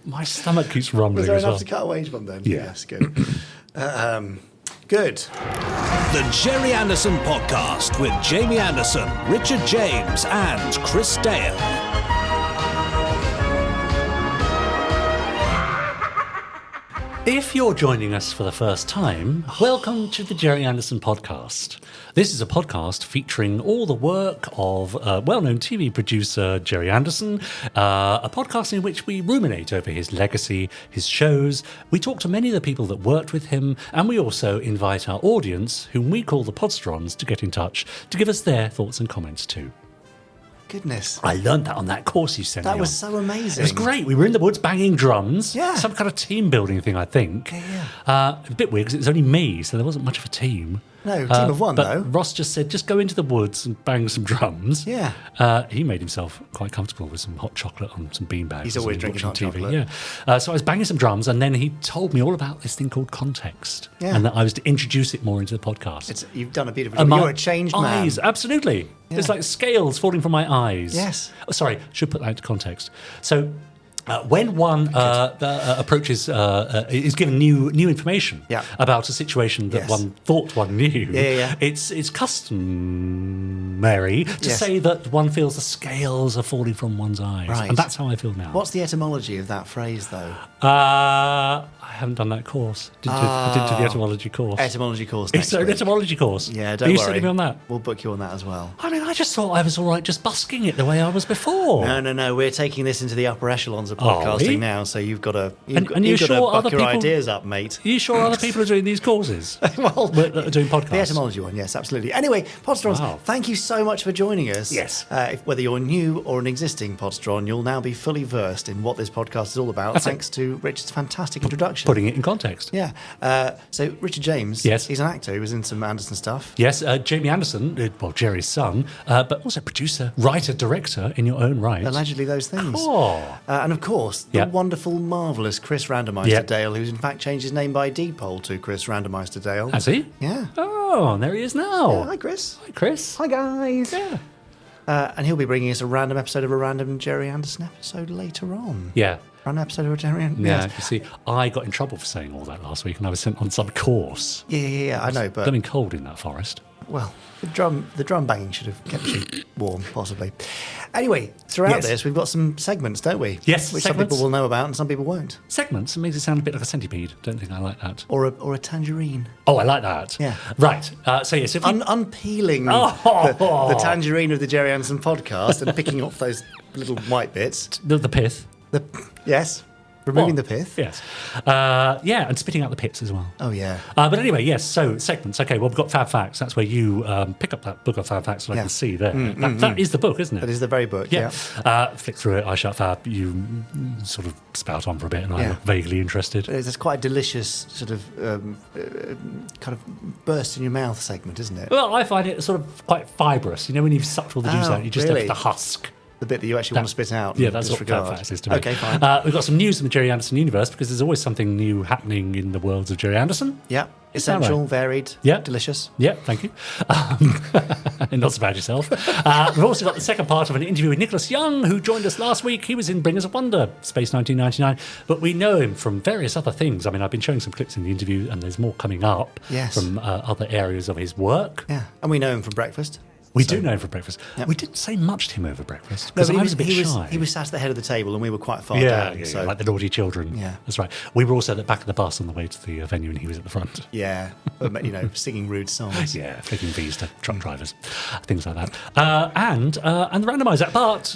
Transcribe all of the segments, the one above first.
My stomach keeps rumbling. Was there as enough well. to cut away from then? Yeah. Yes, good. Good. The Gerry Anderson Podcast with Jamie Anderson, Richard James, and Chris Dale. If you're joining us for the first time, welcome to the Gerry Anderson Podcast. This is a podcast featuring all the work of well-known TV producer Gerry Anderson, a podcast in which we ruminate over his legacy, his shows. We talk to many of the people that worked with him, and we also invite our audience, whom we call the Podsterons, to get in touch to give us their thoughts and comments too. Goodness. I learned that on that course you sent me. That was on. so amazing. It was great. We were in the woods banging drums. Yeah. Some kind of team building thing, I think. Yeah. A bit weird because it was only me, so there wasn't much of a team. No, team of one, but though. Ross just said, just go into the woods and bang some drums. Yeah. He made himself quite comfortable with some hot chocolate on some beanbags. He's always drinking hot chocolate. Yeah. So I was banging some drums, and then he told me all about this thing called context. Yeah. And that I was to introduce it more into the podcast. You've done a beautiful And job. my You're a changed man. eyes, absolutely. Yeah. There's like scales falling from my eyes. Yes. Oh, sorry, should put that into context. So, when one approaches, is given new information about a situation that one thought one knew, it's customary to say that one feels the scales are falling from one's eyes. Right. And that's how I feel now. What's the etymology of that phrase, though? I haven't done that course. I didn't do the etymology course. Etymology course It's next an week. etymology course. Yeah, don't Are you worry. sending me on that? We'll book you on that as well. I mean, I just thought I was all right just busking it the way I was before. No. We're taking this into the upper echelons of Are podcasting we? now, so you've got to And you sure buck other your people- ideas up, mate. Are you sure other people are doing these courses? Well, that are doing podcasts? The etymology one, yes, absolutely. Anyway, Podsterons, Wow. thank you so much for joining us. Yes. Whether you're new or an existing Podsteron, you'll now be fully versed in what this podcast is all about, That's thanks to Richard's fantastic introduction. Putting it in context. Yeah. So Richard James, Yes. he's an actor. He was in some Anderson stuff. Yes, Jamie Anderson, Gerry's son, but also producer, writer, director in your own right. Allegedly those things. Oh. And of course, the wonderful, marvellous Chris Randomiser Dale, who's in fact changed his name by deed poll to Chris Randomiser Dale. Has he? Yeah. Oh, and there he is now. Yeah, hi, Chris. Hi, Chris. Hi, guys. Yeah. And he'll be bringing us a random episode of a random Gerry Anderson episode later on. Yeah. Random episode of a Gerry Anderson. Yeah, Yes. you see, I got in trouble for saying all that last week, and I was sent on some course. Yeah, I know, but Blooming cold in that forest. well, the drum banging should have kept you warm, possibly. Anyway, throughout this, we've got some segments, don't we? Yes, which segments. some people will know about and some people won't. Segments, it makes it sound a bit like a centipede. Don't think I like that. Or a tangerine. Oh, I like that. Yeah. Right. So yes, if you... Unpeeling Oh. the tangerine of the Gerry Anderson podcast and picking off those little white bits. the pith. Yes. Removing Oh, the pith. Yes. Yeah, and spitting out the pits as well. Oh, yeah. But anyway, yes, so segments. Okay, well, we've got Fab Facts. That's where you pick up that book of Fab Facts that I can see there. That is the book, isn't it? That is the very book, yeah. Flick through it, I shout Fab, you sort of spout on for a bit, and I Yeah. look vaguely interested. It's quite a delicious sort of kind of burst in your mouth segment, isn't it? Well, I find it sort of quite fibrous. You know, when you've sucked all the juice Oh, out, you just really? have the husk. The bit that you actually want to spit out. Yeah, and that's disregard. what Fab Facts is to me. Okay, fine. We've got some news in the Gerry Anderson universe, because there's always something new happening in the worlds of Gerry Anderson. Yeah. Is that Essential, right? varied, Yeah. delicious. Yeah, thank you. Not so bad yourself. We've also got the second part of an interview with Nicholas Young, who joined us last week. He was in Bring Us a Wonder, Space 1999. But we know him from various other things. I mean, I've been showing some clips in the interview, and there's more coming up from other areas of his work. Yeah. And we know him from breakfast. We do know him for breakfast. Yep. We didn't say much to him over breakfast, No, because but I was a bit shy. He was sat at the head of the table and we were quite far down. Yeah, so. like the naughty children. Yeah. That's right. We were also at the back of the bus on the way to the venue, and he was at the front. Yeah, but, singing rude songs. Yeah, flicking V's to truck drivers, things like that. And the randomiser, but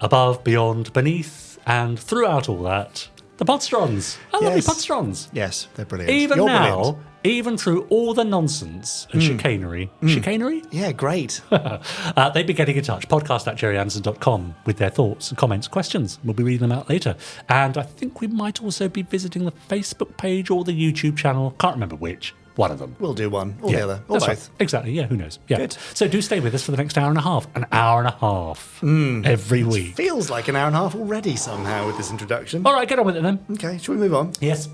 above, beyond, beneath, and throughout all that, the Podsterons. I love you, Podsterons. Yes, they're brilliant. Even You're now, brilliant. even through all the nonsense and chicanery. Chicanery? Yeah, great. They've been getting in touch, podcast@gerryanderson.com, with their thoughts and comments, questions. We'll be reading them out later. And I think we might also be visiting the Facebook page or the YouTube channel. Can't remember which. One of them. We'll do one or the other, or that's both. Right. Exactly, yeah, who knows. Yeah. Good. So do stay with us for the next hour and a half. An hour and a half every week. Feels like an hour and a half already somehow with this introduction. All right, get on with it then. Okay, shall we move on? Yes.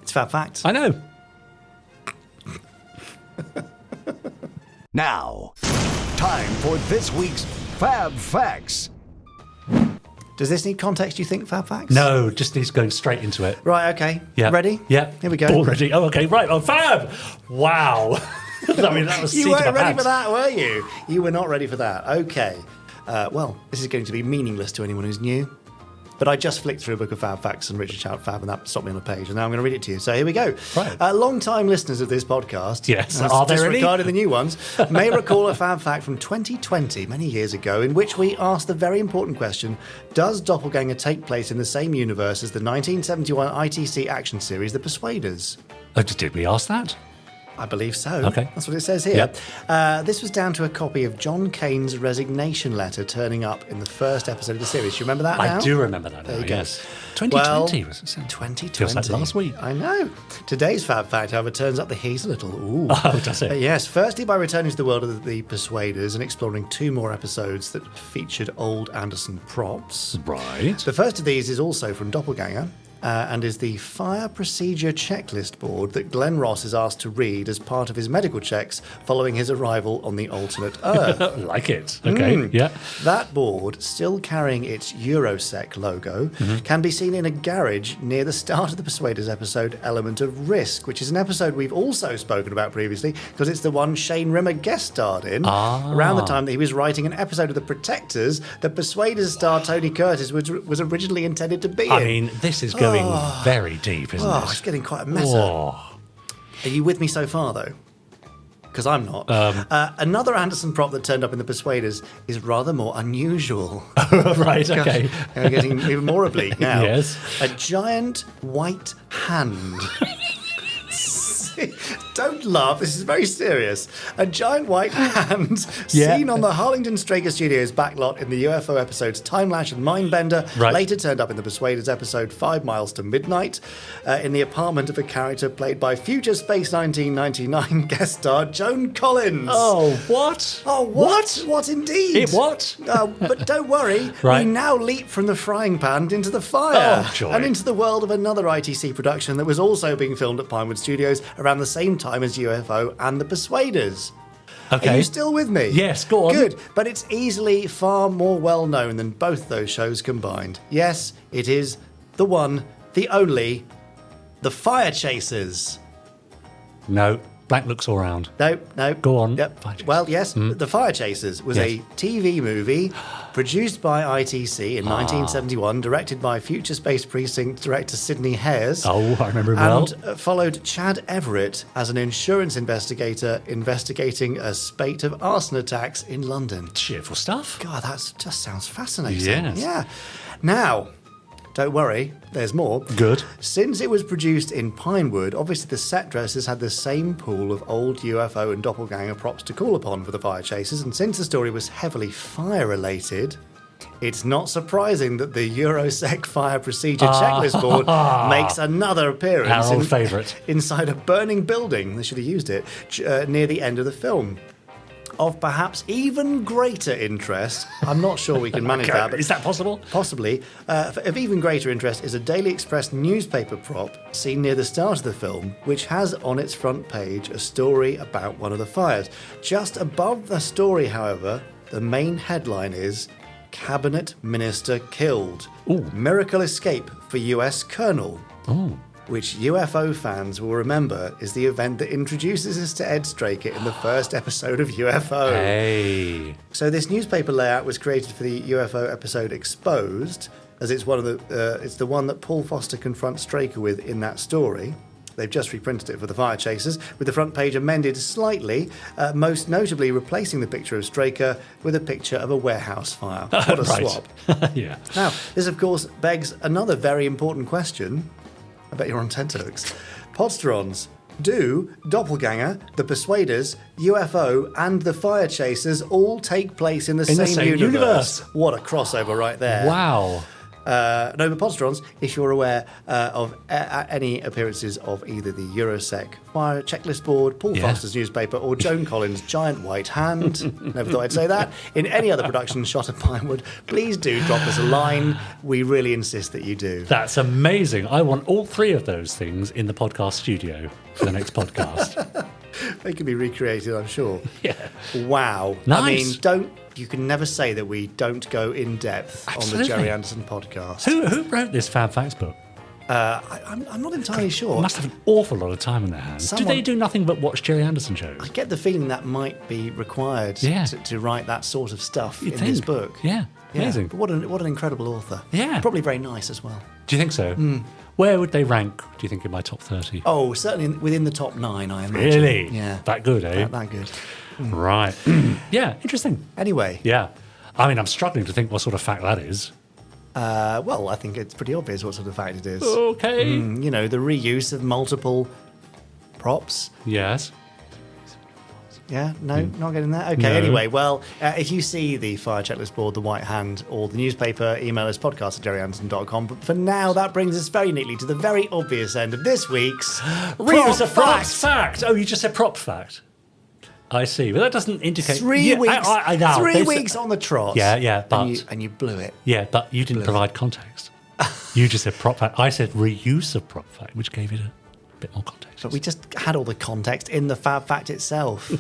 It's Fab Facts. I know. Now, time for this week's Fab Facts. Does this need context, do you think, Fab Facts? No, just needs going straight into it. Right, okay. Yeah. Ready? Yeah. Here we go. All ready. Oh, okay, right. Oh, Fab! Wow. I mean, that was You seat of weren't my ready pants. for that, were you? You were not ready for that. Okay. Well, this is going to be meaningless to anyone who's new. But I just flicked through a book of Fab Facts and Richard Shout Fab, and that stopped me on a page. And now I'm going to read it to you. So here we go. Right. Long-time listeners of this podcast, Yes. Are there any? disregarding the new ones, may recall a Fab Fact from 2020, many years ago, in which we asked the very important question, does Doppelganger take place in the same universe as the 1971 ITC action series The Persuaders? Oh, did we ask that? I believe so. Okay. That's what it says here. This was down to a copy of John Cain's resignation letter turning up in the first episode of the series. Do you remember that now? I do remember that now, you go. yes. 2020 was it? 2020. Feels like last week. I know. Today's Fab Fact, however, turns up the heat a little. Ooh. Oh, does it? Yes, firstly by returning to the world of the Persuaders and exploring 2 more episodes that featured old Anderson props. Right. The first of these is also from Doppelganger. And is the fire procedure checklist board that Glenn Ross is asked to read as part of his medical checks following his arrival on the alternate Earth. Like it. Okay, yeah. That board, still carrying its Eurosec logo, can be seen in a garage near the start of the Persuaders episode Element of Risk, which is an episode we've also spoken about previously because it's the one Shane Rimmer guest starred in around the time that he was writing an episode of The Protectors that Persuaders star Tony Curtis was originally intended to be in. I mean, this is going very deep, isn't Oh, it? it's getting quite a mess. Oh. Are you with me so far, though? Because I'm not. Another Anderson prop that turned up in The Persuaders is rather more unusual. Right, okay. We're getting even more oblique now. Yes. A giant white hand. Don't laugh, this is very serious. A giant white hand seen on the Harlington Straker Studios backlot in the UFO episodes Time Lash and Mindbender, later turned up in the Persuaders episode 5 Miles to Midnight, in the apartment of a character played by Future Space 1999 guest star Joan Collins. Oh, what? Oh, what? What indeed? It what? But don't worry, Right. we now leap from the frying pan into the fire. Oh, joy. And into the world of another ITC production that was also being filmed at Pinewood Studios around the same time as UFO and The Persuaders. Okay. Are you still with me? Yes, go on. Good, but it's easily far more well known than both those shows combined. Yes, it is the one, the only, The Fire Chasers. No, blank looks all round. No. Go on. Yep. Fire Chasers. Well, yes, The Fire Chasers was a TV movie produced by ITC in 1971, directed by Future Space Precinct director Sidney Hayes. Oh, I remember him well. And followed Chad Everett as an insurance investigator investigating a spate of arson attacks in London. Cheerful stuff. God, that just sounds fascinating. Yes. Yeah. Now, don't worry, there's more. Good. Since it was produced in Pinewood, obviously the set dressers had the same pool of old UFO and doppelganger props to call upon for the Fire Chasers, and since the story was heavily fire-related, it's not surprising that the Eurosec fire procedure checklist board makes another appearance. Our old favourite. Inside a burning building, they should have used it, near the end of the film. Of perhaps even greater interest, I'm not sure we can manage that, but Is that possible? possibly, of even greater interest is a Daily Express newspaper prop seen near the start of the film, which has on its front page a story about one of the fires. Just above the story, however, the main headline is Cabinet Minister Killed. Miracle Escape for US Colonel. Which UFO fans will remember is the event that introduces us to Ed Straker in the first episode of UFO. Hey. So this newspaper layout was created for the UFO episode Exposed, as it's one of it's the one that Paul Foster confronts Straker with in that story. They've just reprinted it for the Fire Chasers, with the front page amended slightly, most notably replacing the picture of Straker with a picture of a warehouse fire. What a swap. Yeah. Now, this of course begs another very important question. I bet you're on tenterhooks. Podsterons, do Doppelganger, The Persuaders, UFO, and The Fire Chasers all take place in the same universe? What a crossover right there. Wow. No, but Podsterons, if you're aware of any appearances of either the Eurosec fire checklist board, Paul Foster's newspaper, or Joan Collins' giant white hand, never thought I'd say that, in any other production shot at Pinewood, please do drop us a line. We really insist that you do. That's amazing. I want all 3 of those things in the podcast studio for the next podcast. They can be recreated, I'm sure. Yeah. Wow. Nice. I mean, don't you can never say that we don't go in depth on the Absolutely. Gerry Anderson podcast. Who wrote this Fab Facts book? I'm not entirely sure. Must have an awful lot of time in their hands. Do they do nothing but watch Gerry Anderson shows? I get the feeling that might be required to write that sort of stuff in this book. Yeah, amazing. But what an incredible author. Yeah. Probably very nice as well. Do you think so? Where would they rank, do you think, in my top 30? Oh, certainly within the top 9, I imagine. Really? Yeah. That good, eh? That good. Right. Yeah, interesting. Anyway. Yeah. I mean, I'm struggling to think what sort of fact that is. Well, I think it's pretty obvious what sort of fact it is. Okay. You know, the reuse of multiple props. Yes. Yeah, no, not getting that. Okay, No. Anyway, well, if you see the fire checklist board, the white hand, or the newspaper, email us podcast@gerryanderson.com. But for now, that brings us very neatly to the very obvious end of this week's Reuse of Props fact. Oh, you just said prop fact. I see. But that doesn't indicate... 3 weeks. I know. 3 weeks on the trot. Yeah, but... And you blew it. Yeah, but you didn't provide context. You just said prop fact. I said reuse of prop fact, which gave it a bit more context. But we just had all the context in the Fab Fact itself.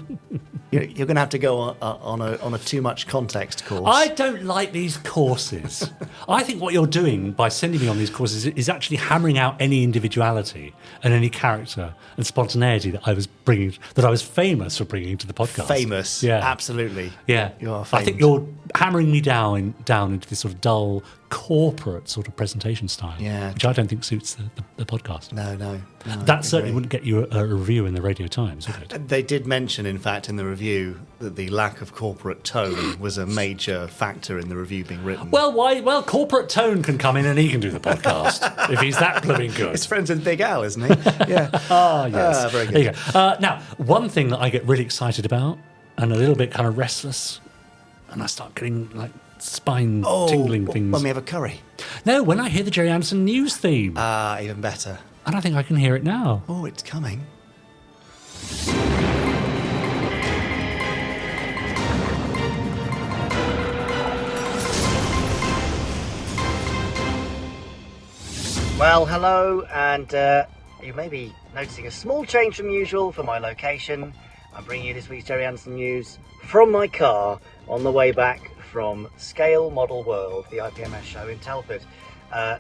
You're going to have to go on a too much context course. I don't like these courses. I think what you're doing by sending me on these courses is actually hammering out any individuality and any character and spontaneity that I was famous for bringing to the podcast. Famous. Yeah. Absolutely. Yeah. You are famous. I think you're hammering me down into this sort of dull corporate sort of presentation style. Yeah. Which I don't think suits the podcast. No. That certainly wouldn't get you a review in the Radio Times, would it? They did mention, in fact, in the review that the lack of corporate tone was a major factor in the review being written. Well, why? Well, corporate tone can come in and he can do the podcast if he's that blooming good. He's friends with Big Al, isn't he? Yeah. Yes. Very good. There you go. Now, one thing that I get really excited about and a little bit kind of restless, and I start getting like spine tingling things. When we have a curry. No, when I hear the Gerry Anderson news theme. Even better. And I think I can hear it now. Oh, it's coming. Well, hello, and you may be noticing a small change from usual for my location. I'm bringing you this week's Gerry Anderson news from my car on the way back from Scale Model World, the IPMS show in Telford.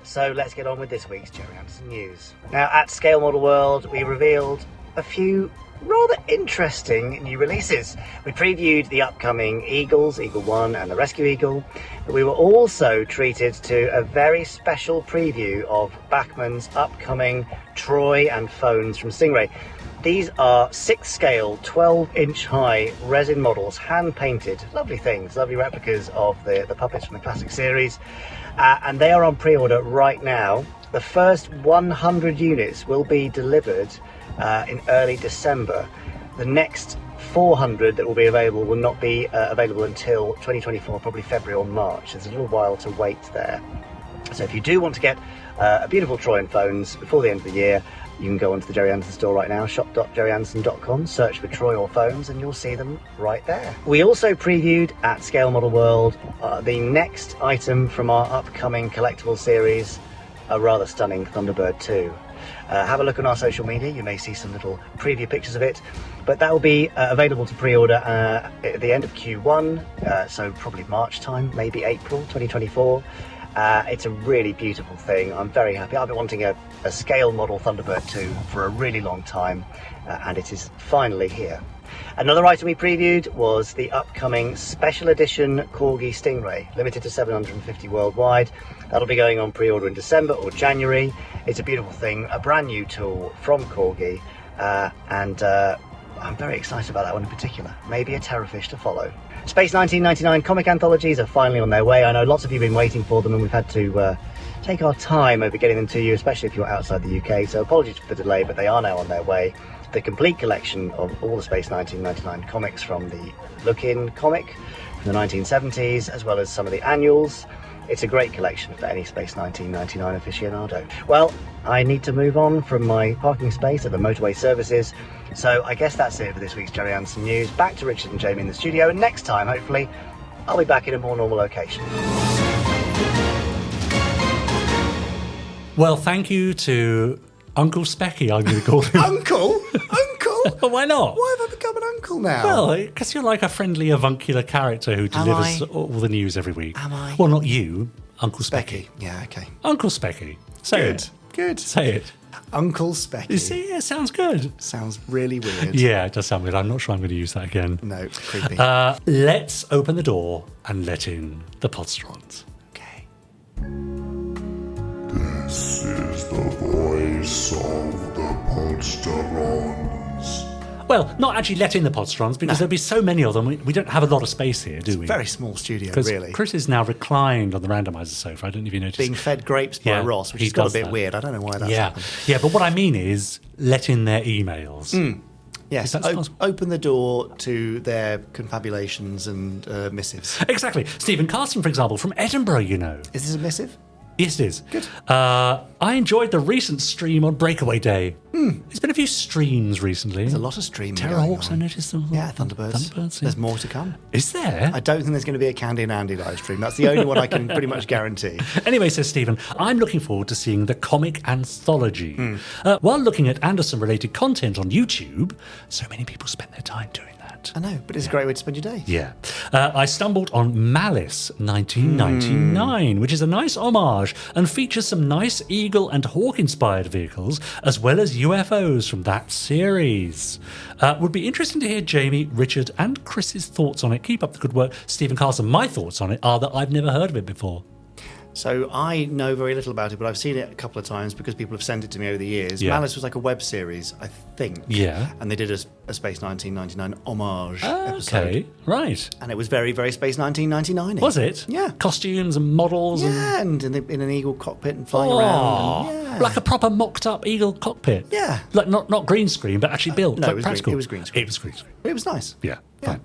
So let's get on with this week's Gerry Anderson news. Now, at Scale Model World, we revealed a few rather interesting new releases. We previewed the upcoming Eagles, Eagle 1 and the Rescue Eagle, but we were also treated to a very special preview of Bachmann's upcoming Troy and phones from Stingray. These are 6-scale, 12-inch high resin models, hand-painted, lovely things, lovely replicas of the puppets from the classic series, and they are on pre-order right now. The first 100 units will be delivered in early December. The next 400 that will be available will not be available until 2024, probably February or March. There's a little while to wait there. So if you do want to get a beautiful Troy and phones before the end of the year, you can go onto the Gerry Anderson store right now, shop.gerryanderson.com, search for Troy or phones, and you'll see them right there. We also previewed at Scale Model World the next item from our upcoming collectible series, a rather stunning Thunderbird 2. Have a look on our social media, you may see some little preview pictures of it, but that will be available to pre-order at the end of Q1, so probably March time, maybe April 2024. It's a really beautiful thing. I'm very happy. I've been wanting a scale model Thunderbird 2 for a really long time, and it is finally here. Another item we previewed was the upcoming special edition Corgi Stingray, limited to 750 worldwide. That'll be going on pre-order in December or January. It's a beautiful thing, a brand new tool from Corgi, and I'm very excited about that one in particular. Maybe a Terrorfish to follow. Space 1999 comic anthologies are finally on their way. I know lots of you have been waiting for them, and we've had to take our time over getting them to you, especially if you're outside the UK, so apologies for the delay, but they are now on their way. The complete collection of all the Space 1999 comics, from the Look-In comic from the 1970s, as well as some of the annuals. It's a great collection for any Space 1999 aficionado. Well, I need to move on from my parking space at the motorway services, so I guess that's it for this week's Gerry Anderson news. Back to Richard and Jamie in the studio, and next time, hopefully, I'll be back in a more normal location. Well, thank you to Uncle Specky, I'm going to call him. Uncle? Uncle? Why not? Why have I become an uncle now? Well, because you're like a friendly avuncular character who delivers all the news every week. Am I? Well, not you, Uncle Specky. Yeah, okay. Uncle Specky. Say it. Good. Say it. Uncle Specky. You see, it sounds good. Sounds really weird. Yeah, it does sound weird. I'm not sure I'm going to use that again. No, creepy. Let's open the door and let in the Podsterons. Okay. This is the voice of the Podsterons. Well, not actually let in the Podsterons because there'll be so many of them. We don't have a lot of space here, do we? Very small studio, Because really. Chris is now reclined on the randomiser sofa. I don't know if you noticed. Being fed grapes by Yeah, Ross, which he has got a does bit that. weird. I don't know why that's happened. Yeah, but what I mean is let in their emails. Yes, If that's possible. open the door to their confabulations and missives. Exactly. Stephen Carson, for example, from Edinburgh, you know. Is this a missive? Yes, it is. Good. I enjoyed the recent stream on Breakaway Day. There's been a few streams recently. There's a lot of streaming Terror going Hawks, on. I noticed. Yeah, Thunderbirds. Thunderbirds, yeah. There's more to come. Is there? I don't think there's going to be a Candy and Andy live stream. That's the only one I can pretty much guarantee. Anyway, says Stephen, I'm looking forward to seeing the comic anthology. While looking at Anderson-related content on YouTube, so many people spend their time doing that. I know, but it's a great way to spend your day. Yeah. I stumbled on Malice 1999, which is a nice homage and features some nice Eagle and Hawk-inspired vehicles, as well as UFOs from that series. Would be interesting to hear Jamie, Richard and Chris's thoughts on it. Keep up the good work. Stephen Carson, my thoughts on it are that I've never heard of it before. So I know very little about it, but I've seen it a couple of times because people have sent it to me over the years. Yeah. Malice was like a web series, I think. Yeah. And they did a Space 1999 homage episode. Okay, right. And it was very, very Space 1999. Was it? Yeah. Costumes and models and... Yeah, and in an Eagle cockpit and flying around. And, yeah. Like a proper mocked-up Eagle cockpit. Yeah. Like not green screen, but actually built. no, like it was practical. it was green screen. It was green screen. It was nice. Yeah, Yeah. fine.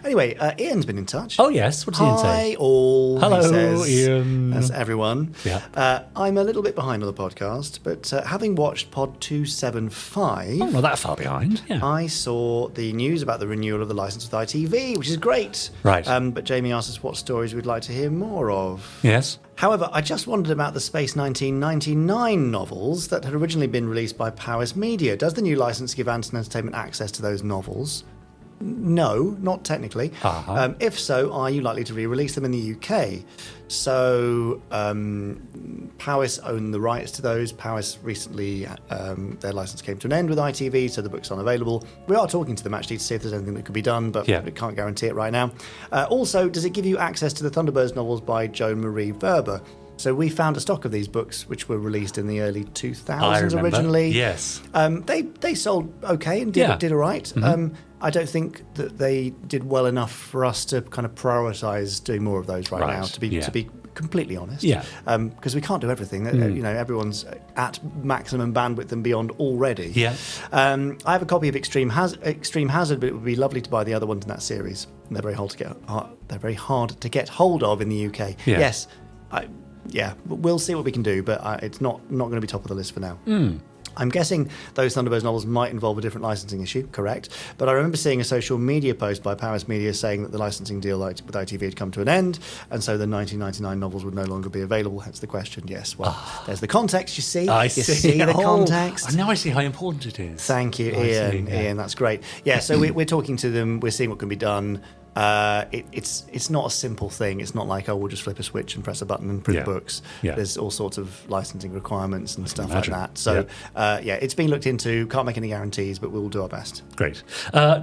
Anyway, Ian's been in touch. Oh, yes. What does Ian Hi, say? all. Hello, he says. Ian. That's everyone. Yeah. I'm a little bit behind on the podcast, but having watched Pod 275, Oh, not that far behind. Yeah. I saw the news about the renewal of the license with ITV, which is great. Right. But Jamie asked us what stories we'd like to hear more of. Yes. However, I just wondered about the Space 1999 novels that had originally been released by Powys Media. Does the new license give Anderson Entertainment access to those novels? No, not technically. Uh-huh. If so, are you likely to re-release them in the UK? So, Powys own the rights to those. Powys recently, their license came to an end with ITV, so the books aren't available. We are talking to them actually to see if there's anything that could be done, but we can't guarantee it right now. Also, does it give you access to the Thunderbirds novels by Joan Marie Verber? So we found a stock of these books, which were released in the early 2000s originally. Yes. They sold okay and did all right. Mm-hmm. I don't think that they did well enough for us to kind of prioritise doing more of those right now. To be completely honest. Yeah. Because we can't do everything. You know, everyone's at maximum bandwidth and beyond already. Yeah. I have a copy of Extreme Hazard, but it would be lovely to buy the other ones in that series. And they're very hard to get. They're very hard to get hold of in the UK. Yeah. Yes. We'll see what we can do, but it's not going to be top of the list for now. I'm guessing those Thunderbirds novels might involve a different licensing issue, correct? But I remember seeing a social media post by Powys Media saying that the licensing deal with ITV had come to an end, and so the 1999 novels would no longer be available, hence the question. Yes, well, there's the context, you see. I you see the context. Now I see how important it is. Thank you, Ian. Ian, that's great. Yeah, so we're talking to them, we're seeing what can be done. It's not a simple thing. It's not like, we'll just flip a switch and press a button and print books. Yeah. There's all sorts of licensing requirements and stuff imagine. like that. So, it's been looked into. Can't make any guarantees, but we'll do our best. Great.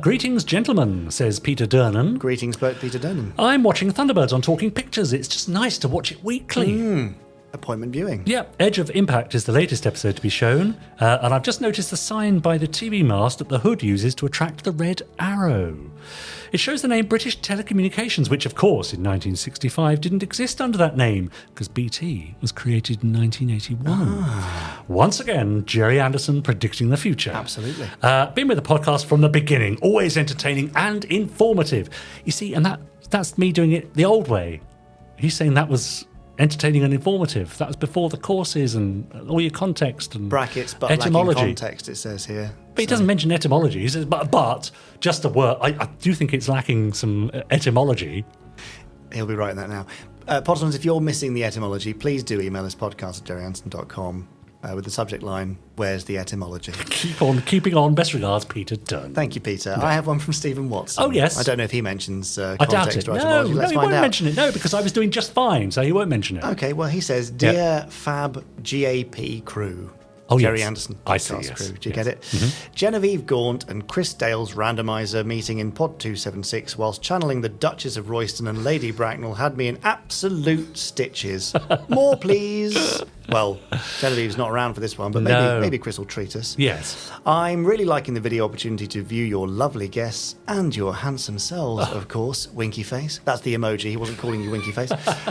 Greetings, gentlemen, says Peter Durnan. Greetings, Peter Durnan. I'm watching Thunderbirds on Talking Pictures. It's just nice to watch it weekly. Appointment viewing. Yeah, Edge of Impact is the latest episode to be shown, and I've just noticed the sign by the TV mast that the hood uses to attract the red arrow. It shows the name British Telecommunications, which, of course, in 1965 didn't exist under that name, because BT was created in 1981. Once again, Gerry Anderson predicting the future. Absolutely. Been with the podcast from the beginning, always entertaining and informative. You see, and that's me doing it the old way. He's saying that was entertaining and informative. That was before the courses and all your context and brackets, but etymology. lacking context, it says here. But he doesn't mention etymology. He says, but just a word. I do think it's lacking some etymology. He'll be writing that now. Podsterons, if you're missing the etymology, please do email us podcast@gerryanderson.com. with the subject line, "Where's the etymology?" Keeping on. Best regards, Peter Dunn. Thank you, Peter. I have one from Stephen Watson. Oh, yes. I don't know if he mentions I doubt context it. or No, etymology. Let's he find won't out. mention it. No, because I was doing just fine, so he won't mention it. Okay, well, he says, "Dear Fab GAP crew." Oh, Gerry yes. Anderson. I see, podcast yes. crew. Do you Yes. get it? Genevieve Gaunt and Chris Dale's Randomiser meeting in Pod 276 whilst channeling the Duchess of Royston and Lady Bracknell had me in absolute stitches. More, please. Well, Genevieve's not around for this one, but maybe Chris will treat us. Yes. I'm really liking the video opportunity to view your lovely guests and your handsome selves, of course. Winky face. That's the emoji. He wasn't calling you winky face.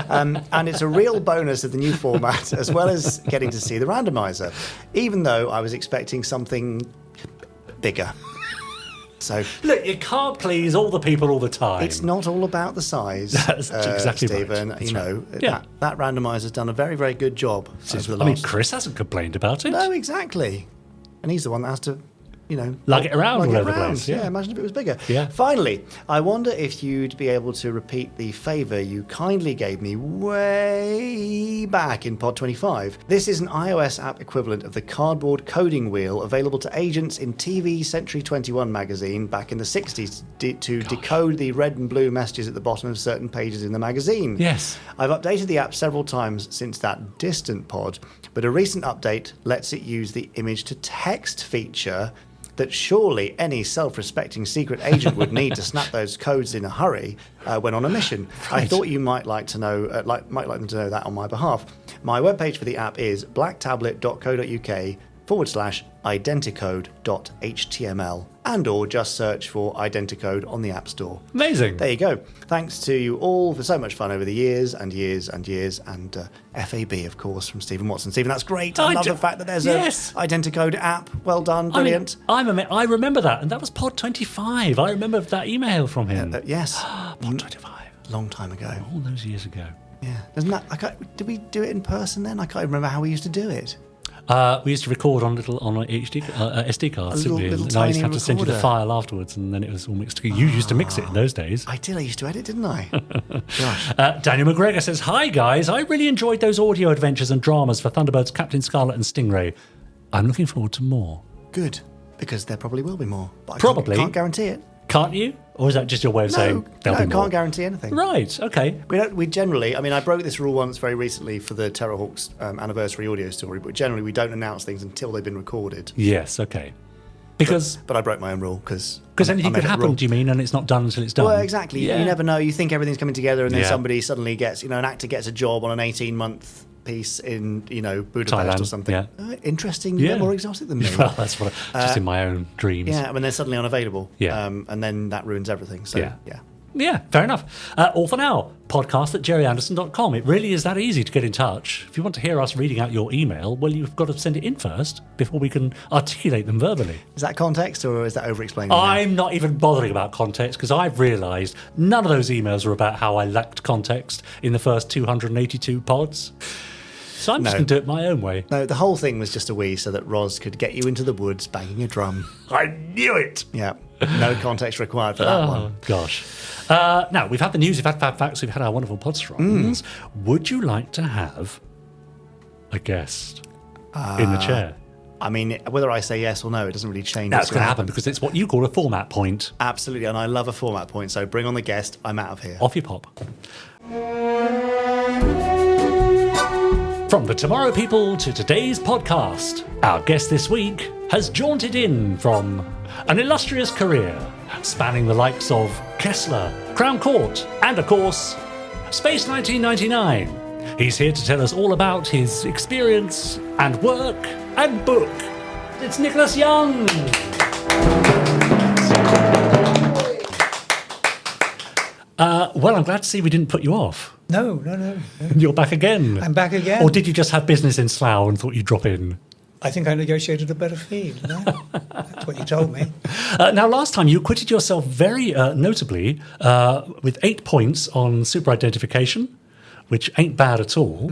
And it's a real bonus of the new format, as well as getting to see the randomizer, even though I was expecting something bigger. So Look, you can't please all the people all the time. it's not all about the size. That's exactly right. Stephen. That's you know, right. Yeah. that randomizer's done a very, very good job over the I mean, last. Chris hasn't complained about it. No, exactly. And he's the one that has to, Lug it around lug all it over the around. place, yeah. Imagine if it was bigger. Yeah. Finally, I wonder if you'd be able to repeat the favour you kindly gave me way back in Pod 25. This is an iOS app equivalent of the cardboard coding wheel available to agents in TV Century 21 magazine back in the 60s to decode the red and blue messages at the bottom of certain pages in the magazine. Yes. I've updated the app several times since that distant pod, but a recent update lets it use the image to text feature that surely any self-respecting secret agent would need to snap those codes in a hurry when on a mission. I thought you might like to know, might like them to know that on my behalf. My webpage for the app is blacktablet.co.uk/identicode.html and or just search for Identicode on the App Store. Amazing. There you go. Thanks to you all for so much fun over the years and years and years. And FAB, of course, from Stephen Watson. Stephen, that's great. I love the fact that there's a Identicode app. Well done. Brilliant. I remember that, and that was Pod 25. I remember that email from him. Yes. Pod 25. Long time ago. All those years ago. Yeah. Isn't that? Did we do it in person then? I can't remember how we used to do it. We used to record on SD cards, didn't we? little And I used to have tiny to send you the recorder. file afterwards, and then it was all mixed together. You used to mix it in those days. I did. I used to edit, didn't I? Gosh. Daniel McGregor says, "Hi guys, I really enjoyed those audio adventures and dramas for Thunderbirds, Captain Scarlet, and Stingray. I'm looking forward to more." Good. Because there probably will be more. But I Probably. can't guarantee it. Can't you? Or is that just your way of saying there'll be more? Can't guarantee anything. Right. Okay. We generally, I mean, I broke this rule once very recently for the Terrorhawks anniversary audio story, but generally we don't announce things until they've been recorded. Yes. Okay. Because But I broke my own rule because anything could happen, do you mean, and it's not done until it's done? Well, exactly. Yeah. You never know. You think everything's coming together, and then Yeah. somebody suddenly gets, an actor gets a job on an 18-month piece in, Budapest Thailand, or something. yeah. Interesting. Yeah. You're more exotic than me. Well, that's what just in my own dreams. Yeah, when they're suddenly unavailable. Yeah. And then that ruins everything. So, Yeah. yeah. Yeah, fair enough. All for now. Podcast@gerryanderson.com. It really is that easy to get in touch. If you want to hear us reading out your email, well, you've got to send it in first before we can articulate them verbally. Is that context or is that over-explaining? now? I'm not even bothering about context because I've realised none of those emails are about how I lacked context in the first 282 pods. So I'm just No. going to do it my own way. No, the whole thing was just a wee so that Roz could get you into the woods banging a drum. I knew it! Yeah. No context required for that Oh, one. gosh. Now, we've had the news, we've had Fab Facts, we've had our wonderful Podsterons. Would you like to have a guest in the chair? I mean, whether I say yes or no, it doesn't really change. That's what's going to gonna happen because it's what you call a format point. Absolutely, and I love a format point, so bring on the guest. I'm out of here. Off you pop. From the Tomorrow People to today's podcast, our guest this week has jaunted in from an illustrious career spanning the likes of Kessler, Crown Court, and of course, Space 1999. He's here to tell us all about his experience and work and book. It's Nicholas Young. Well, I'm glad to see we didn't put you off. No. You're back again. I'm back again. Or did you just have business in Slough and thought you'd drop in? I think I negotiated a better fee. No? That's what you told me. Now, last time you acquitted yourself very notably with 8 points on super identification, which ain't bad at all,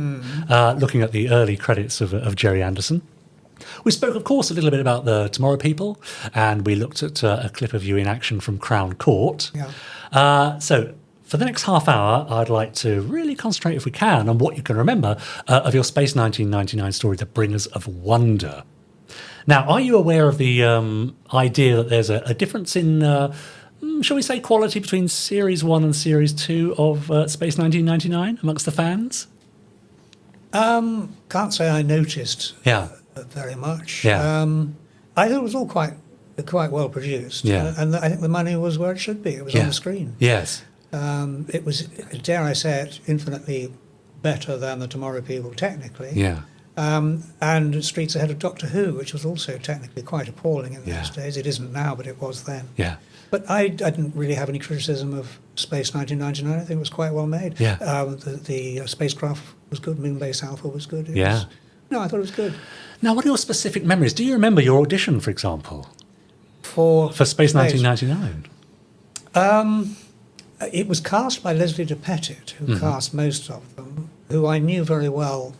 looking at the early credits of Gerry Anderson. We spoke, of course, a little bit about the Tomorrow People, and we looked at a clip of you in action from Crown Court. Yeah. So, For the next half hour, I'd like to really concentrate, if we can, on what you can remember of your Space 1999 story, The Bringers of Wonder. Now, are you aware of the idea that there's a difference in, shall we say, quality between Series 1 and Series 2 of Space 1999 amongst the fans? Can't say I noticed Yeah. very much. Yeah. I thought it was all quite well produced. Yeah. And I think the money was where it should be. It was on the screen. Yes. It was, dare I say it, infinitely better than the Tomorrow People, technically. Yeah. And Streets Ahead of Doctor Who, which was also technically quite appalling in those days. It isn't now, but it was then. Yeah. But I didn't really have any criticism of Space 1999. I think it was quite well made. Yeah. The spacecraft was good. Moonbase Alpha was good. Yeah. No, I thought it was good. Now, what are your specific memories? Do you remember your audition, for example, For Space 1999? It was cast by Leslie de Pettit, who cast most of them, who I knew very well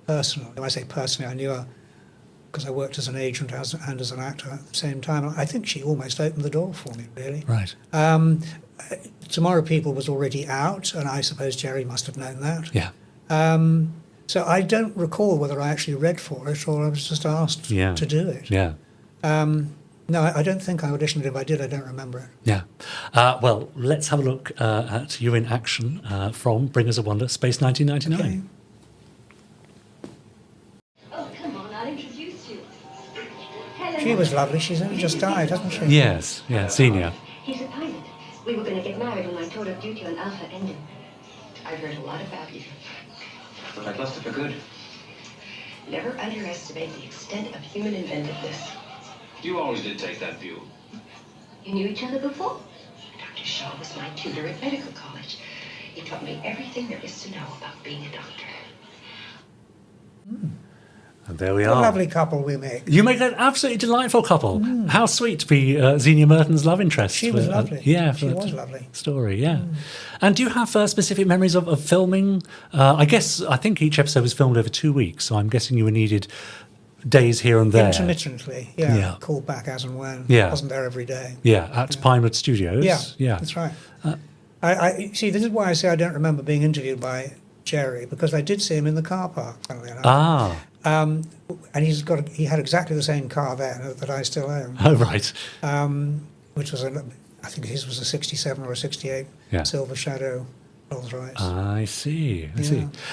personally. When I say personally, I knew her because I worked as an agent and as an actor at the same time. I think she almost opened the door for me, really. Right. Tomorrow People was already out, and I suppose Gerry must have known that. Yeah. So I don't recall whether I actually read for it or I was just asked to do it. Yeah. No, I don't think I auditioned. If I did, I don't remember it. Yeah. Well, let's have a look at you in action from Bringers of Wonder, Space 1999. Okay. Oh, come on, I'll introduce you. Hello. She was lovely. She's only just died, hasn't she? Yes. Yeah. Senior. He's a pilot. We were going to get married when my tour of duty on Alpha ended. I've heard a lot about you. But I'd lost it for good. Never underestimate the extent of human inventiveness. You always did take that view. You knew each other before? Dr. Shaw was my tutor at medical college. He taught me everything there is to know about being a doctor. And there we What a are. lovely couple we make. You make an absolutely delightful couple. How sweet to be Xenia Merton's love interest. She was lovely. Yeah, She for was that lovely. story, yeah. And do you have specific memories of filming? I think each episode was filmed over 2 weeks, so I'm guessing you were needed days here and there. Intermittently, Yeah. Called back as and when. Yeah. Wasn't there every day. Yeah, at Pinewood Studios. Yeah, that's right. I see. This is why I say I don't remember being interviewed by Gerry, because I did see him in the car park. Funnily enough. Ah, And he had exactly the same car there that I still own, oh right. which was I think his was a '67 or a '68 Yeah. Silver Shadow Rolls Royce. I see.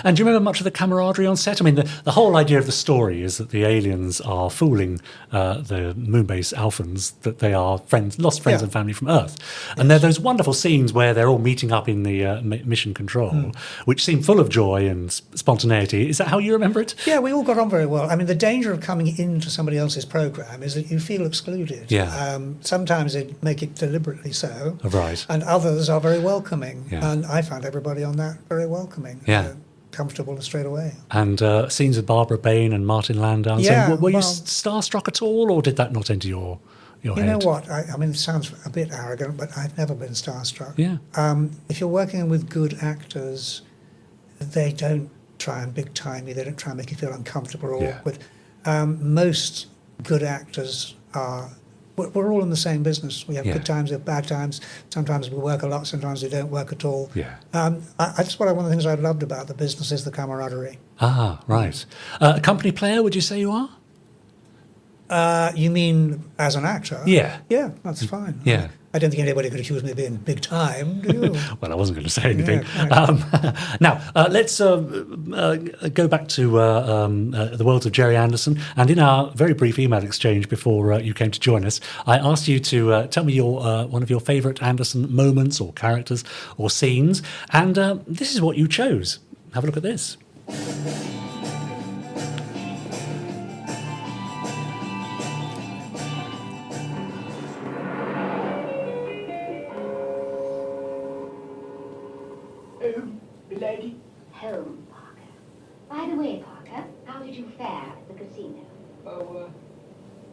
And do you remember much of the camaraderie on set? I mean, the whole idea of the story is that the aliens are fooling the moonbase Alphans that they are lost friends Yeah. and family from Earth. And there are those wonderful scenes where they're all meeting up in the mission control, which seem full of joy and spontaneity. Is that how you remember it? Yeah, we all got on very well. I mean, the danger of coming into somebody else's program is that you feel excluded. Yeah. Sometimes they make it deliberately so. Right. And others are very welcoming. Yeah. And I found everybody on that very welcoming. Yeah. Comfortable straight away. And scenes with Barbara Bain and Martin Landau. And so Yeah, were you well- starstruck at all, or did that not enter your You head? know what? I mean, it sounds a bit arrogant, but I've never been starstruck. Yeah. If you're working with good actors, they don't try and big time you. They don't try and make you feel uncomfortable or Yeah. awkward. Most good actors are. We're all in the same business. We have Yeah. good times, we have bad times. Sometimes we work a lot. Sometimes we don't work at all. Yeah. That's one of the things I've loved about the business is the camaraderie. Ah, right. A company player, would you say you are? You mean as an actor? Yeah. Yeah, that's fine. Yeah. I don't think anybody could accuse me of being big time, do you? Well, I wasn't going to say anything. Yeah, Now, let's go back to the world of Gerry Anderson. And in our very brief email exchange before you came to join us, I asked you to tell me one of your favourite Anderson moments or characters or scenes. And this is what you chose. Have a look at this. Lady? Home, Parker. By the way, Parker, how did you fare at the casino? Oh,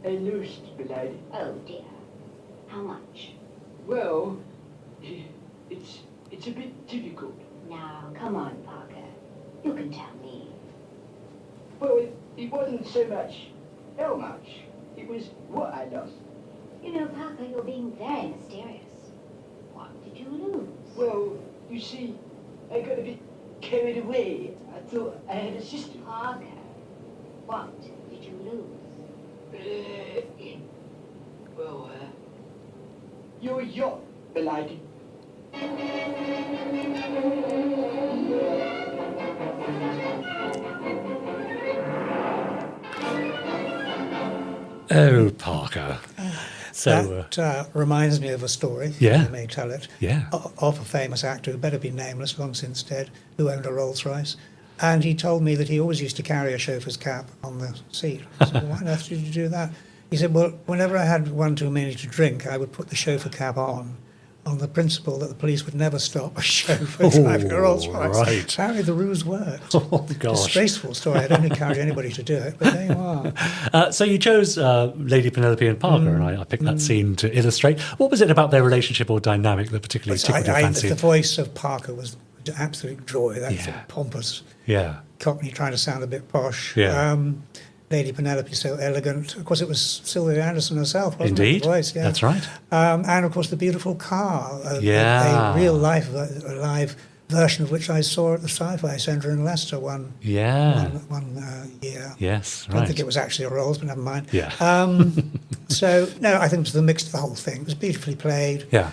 I lost, lady. Oh, dear. How much? Well, it's a bit difficult. Now, come on, Parker. You can tell me. Well, it wasn't so much how much. It was what I lost. You know, Parker, you're being very mysterious. What did you lose? Well, you see, I got a bit carried away. I thought I had a sister. Parker, what did you lose? Well, your yacht collided. Oh, Parker. So, That reminds me of a story, Yeah. if I may tell it, yeah. of a famous actor who better be nameless, long since dead, who owned a Rolls Royce. And he told me that he always used to carry a chauffeur's cap on the seat. I said, well, why on earth did you do that? He said, well, whenever I had one too many to drink, I would put the chauffeur cap on the principle that the police would never stop a chauffeur driving a Rolls Royce. Right. Apparently the ruse worked. Oh, gosh. Disgraceful story. I'd only encourage anybody to do it, but there you are. So you chose Lady Penelope and Parker, and I picked that scene to illustrate. What was it about their relationship or dynamic that particularly tickled your fancy? The voice of Parker was an absolute joy. That sort of pompous Yeah. Cockney trying to sound a bit posh. Yeah. Lady Penelope so elegant. Of course, it was Sylvia Anderson herself, wasn't it? Indeed. The voice, yeah. That's right. And of course, the beautiful car. Yeah. A real life, a live version of which I saw at the Sci-Fi Centre in Leicester one Yeah. year. Yes, I don't right. think it was actually a Rolls, but never mind. Yeah. So, no, I think it was the mix of the whole thing. It was beautifully played, Yeah.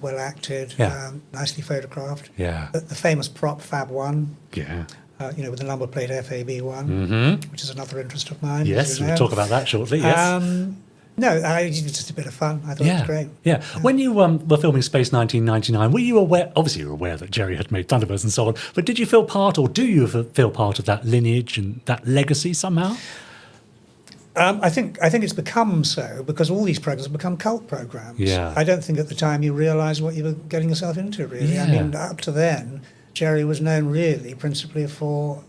well acted, Yeah. nicely photographed. Yeah. The famous prop Fab 1, Yeah. with the number plate FAB1, which is another interest of mine. as Yes, you we'll know. talk about that shortly. Yes. No, it was just a bit of fun. I thought it was great. Yeah. When you were filming Space 1999, were you aware, obviously you were aware that Gerry had made Thunderbirds and so on, but did you feel part, or do you feel part of that lineage and that legacy somehow? I think it's become so because all these programs have become cult programs. Yeah. I don't think at the time you realised what you were getting yourself into, really. I Yeah. mean, up to then, Gerry was known really principally for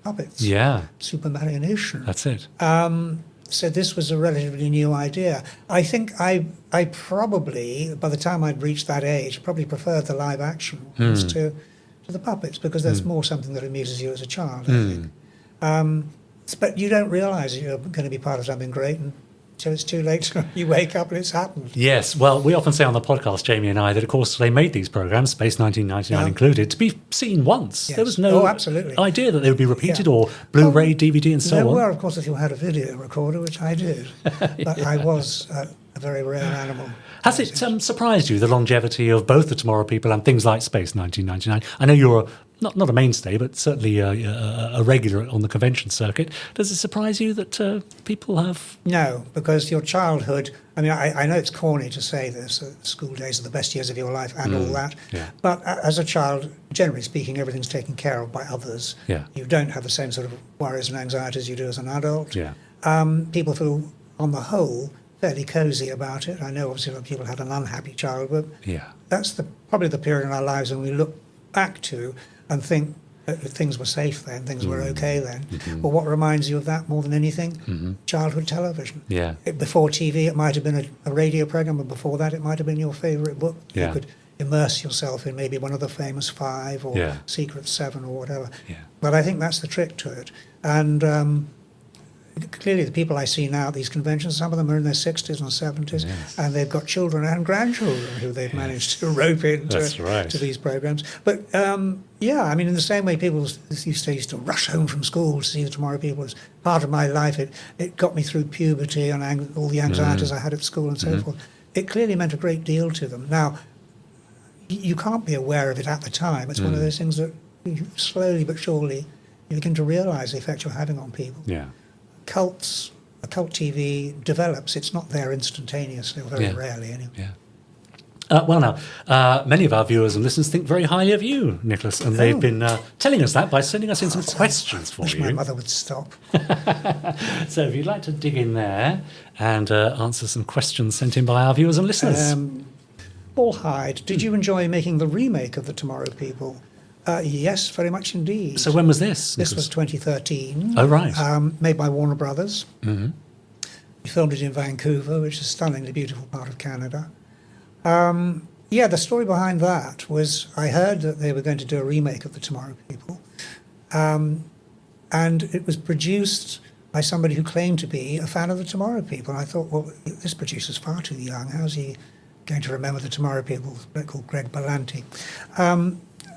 puppets. Yeah. Super Marionation. That's it. So this was a relatively new idea. I think I probably, by the time I'd reached that age, probably preferred the live action ones to the puppets because there's more something that amuses you as a child, I think. But you don't realise that you're going to be part of something great until it's too late. You wake up and it's happened. Yes, well, we often say on the podcast, Jamie and I, that of course they made these programmes, Space 1999 included, to be seen once. Yes. There was no absolutely. idea that they would be repeated Yeah. or Blu-ray, DVD and so There on. were, of course, if you had a video recorder, which I did. But I was a very rare animal. Has it surprised you, the longevity of both the Tomorrow People and things like Space 1999? I know you're not a mainstay, but certainly a regular on the convention circuit. Does it surprise you that people have... No, because your childhood, I mean, I know it's corny to say this, that school days are the best years of your life and all that, yeah. but as a child, generally speaking, everything's taken care of by others. Yeah. You don't have the same sort of worries and anxieties you do as an adult. Yeah. People feel, on the whole, fairly cosy about it. I know obviously a lot of people had an unhappy childhood. Yeah. That's probably the period in our lives when we look back to and think that things were safe then, things were okay then. But what reminds you of that more than anything? Childhood television. Yeah. Before TV, it might have been a radio program, and before that, it might have been your favourite book. Yeah. You could immerse yourself in maybe one of the famous five or Yeah. Secret Seven or whatever. Yeah. But I think that's the trick to it. And clearly the people I see now at these conventions, some of them are in their 60s and 70s, and they've got children and grandchildren who they've managed to rope into That's right. to these programs. But yeah, I mean, in the same way people used to rush home from school to see the Tomorrow People as part of my life, it got me through puberty and all the anxieties I had at school and so forth. It clearly meant a great deal to them. Now, you can't be aware of it at the time. It's one of those things that you slowly but surely you begin to realise the effect you're having on people. Yeah. A cult TV develops. It's not there instantaneously, or very Yeah. rarely anyway. Yeah. Well, now, many of our viewers and listeners think very highly of you, Nicholas, and they've been telling us that by sending us in some questions for Wish you. my mother would stop. So if you'd like to dig in there and answer some questions sent in by our viewers and listeners. Paul Hyde, did you enjoy making the remake of The Tomorrow People? Yes, very much indeed. So when was this, This Nicholas? was 2013. Oh, right. Made by Warner Brothers. Mm-hmm. We filmed it in Vancouver, which is a stunningly beautiful part of Canada. Yeah, the story behind that was I heard that they were going to do a remake of The Tomorrow People. And it was produced by somebody who claimed to be a fan of The Tomorrow People. And I thought, well, this producer's far too young. How's he going to remember the Tomorrow People, called Greg Berlanti.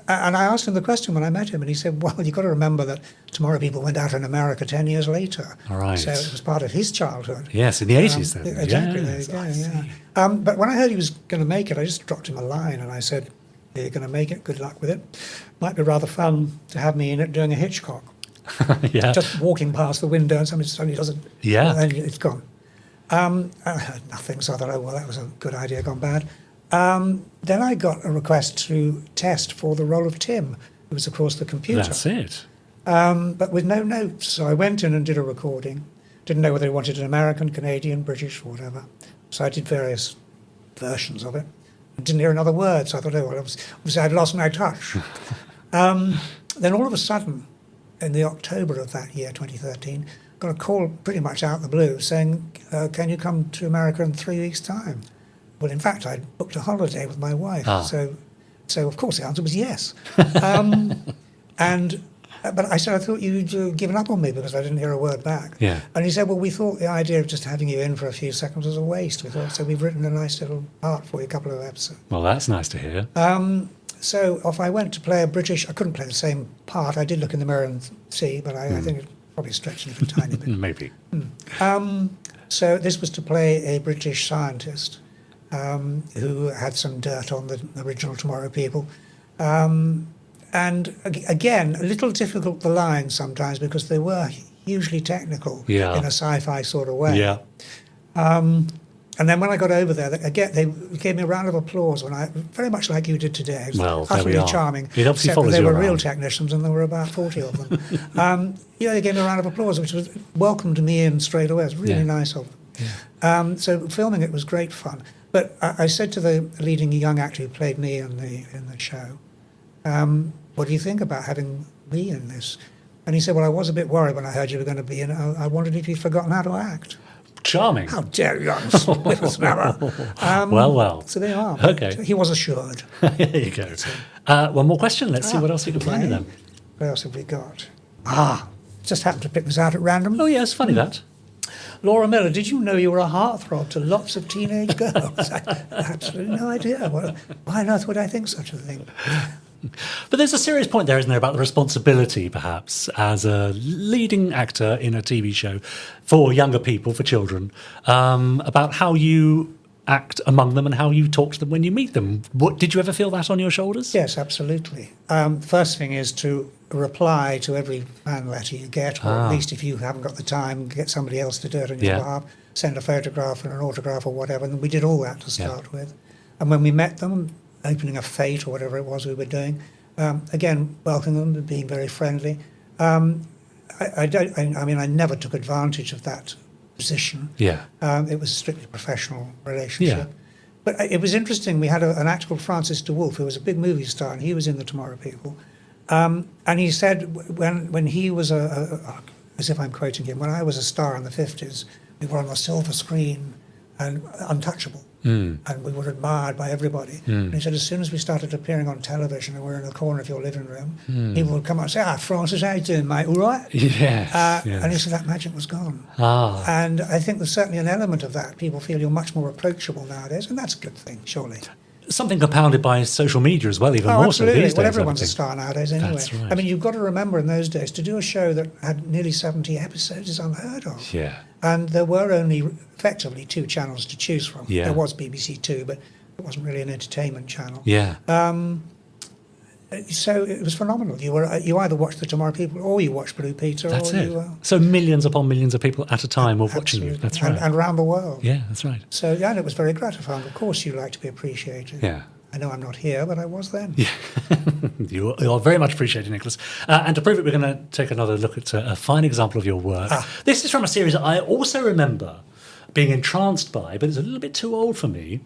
And I asked him the question when I met him, and he said, well, you've got to remember that Tomorrow People went out in America 10 years later. All right. So it was part of his childhood. Yes, in the 80s then. Exactly, Yes, there you go, yeah. But when I heard he was going to make it, I just dropped him a line, and I said, you're going to make it, good luck with it. Might be rather fun to have me in it doing a Hitchcock. Yeah. Just walking past the window and somebody suddenly doesn't... Yeah. And then it's gone. I heard nothing, so I thought, oh, well, that was a good idea gone bad. Then I got a request to test for the role of Tim, who was, of course, the computer. That's it. But with no notes. So I went in and did a recording. Didn't know whether they wanted an American, Canadian, British, or whatever. So I did various versions of it. I didn't hear another word, so I thought, oh, well, obviously I'd lost my touch. Then all of a sudden, in the October of that year, 2013, got a call pretty much out of the blue saying, can you come to America in 3 weeks' time? Well, in fact, I'd booked a holiday with my wife, so of course the answer was yes. But I said, I thought you'd given up on me because I didn't hear a word back. Yeah. And he said, well, we thought the idea of just having you in for a few seconds was a waste. We thought, so we've written a nice little part for you, a couple of episodes. Well, that's nice to hear. So off I went to play a British. I couldn't play the same part. I did look in the mirror and see, but I think it probably stretched it a tiny bit. Maybe. So this was to play a British scientist who had some dirt on the original Tomorrow People. And again, a little difficult, the lines sometimes, because they were hugely technical in a sci-fi sort of way. Yeah. And then when I got over there, again, they gave me a round of applause, when I very much like you did today. It was Well, there we utterly are. charming. It obviously except follows that they you were real around. technicians, and there were about 40 of them. They gave me a round of applause, which was welcomed me in straight away. It was really nice of them. So filming it was great fun. But I said to the leading young actor who played me in the show, what do you think about having me in this? And he said, well, I was a bit worried when I heard you were going to be in it. I wondered if you'd forgotten how to act. Charming. How dare you, young whippersnapper. Well. So there you are. Okay. He was assured. There you go. One more question. Let's see what else you can find in them. What else have we got? Just happened to pick this out at random. Oh, yes, funny that. Laura Miller, did you know you were a heartthrob to lots of teenage girls? Absolutely no idea. Why on earth would I think such a thing? But there's a serious point there, isn't there, about the responsibility, perhaps, as a leading actor in a TV show for younger people, for children, about how you act among them and how you talk to them when you meet them. Did you ever feel that on your shoulders? Yes, absolutely. First thing is to reply to every fan letter you get, or at least if you haven't got the time, get somebody else to do it on your behalf, send a photograph and an autograph or whatever, and we did all that to start with. And when we met them, opening a fete or whatever it was we were doing, again, welcoming them, being very friendly. I never took advantage of that position. Yeah. It was a strictly professional relationship. Yeah. But it was interesting. We had an actor called Francis DeWolf, who was a big movie star, and he was in the Tomorrow People. And he said when he was as if I'm quoting him, when I was a star in the 50s, we were on a silver screen and untouchable. And we were admired by everybody. And he said, as soon as we started appearing on television and we were in the corner of your living room, people would come up and say, Francis, how you doing, mate? All right? Yes. And he said, that magic was gone. Ah. And I think there's certainly an element of that. People feel you're much more approachable nowadays, and that's a good thing, surely. Something compounded by social media as well, even more so absolutely. these days. Well, I everyone's a think. star nowadays anyway. That's right. I mean, you've got to remember in those days, to do a show that had nearly 70 episodes is unheard of. Yeah. And there were only effectively 2 channels to choose from. Yeah. There was BBC Two, but it wasn't really an entertainment channel. Yeah. So it was phenomenal. You either watched the Tomorrow People or you watched Blue Peter. That's or it. You, So millions upon millions of people at a time were watching you. absolutely. That's right. And around the world. Yeah, that's right. So, yeah, and it was very gratifying. Of course, you like to be appreciated. Yeah. I know I'm not here, but I was then. Yeah. You are very much appreciated, Nicholas. And to prove it, we're going to take another look at a fine example of your work. This is from a series that I also remember being entranced by, but it's a little bit too old for me.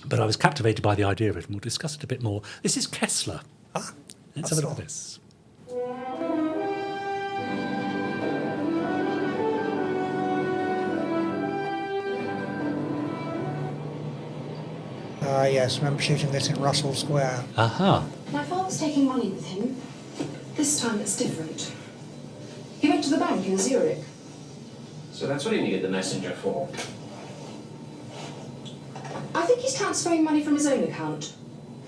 But I was captivated by the idea of it, and we'll discuss it a bit more. This is Kessler. Let's have a look at this. Yes, I remember shooting this in Russell Square. Aha. My father's taking money with him. This time it's different. He went to the bank in Zurich. So that's what he needed the messenger for. I I think he's transferring money from his own account.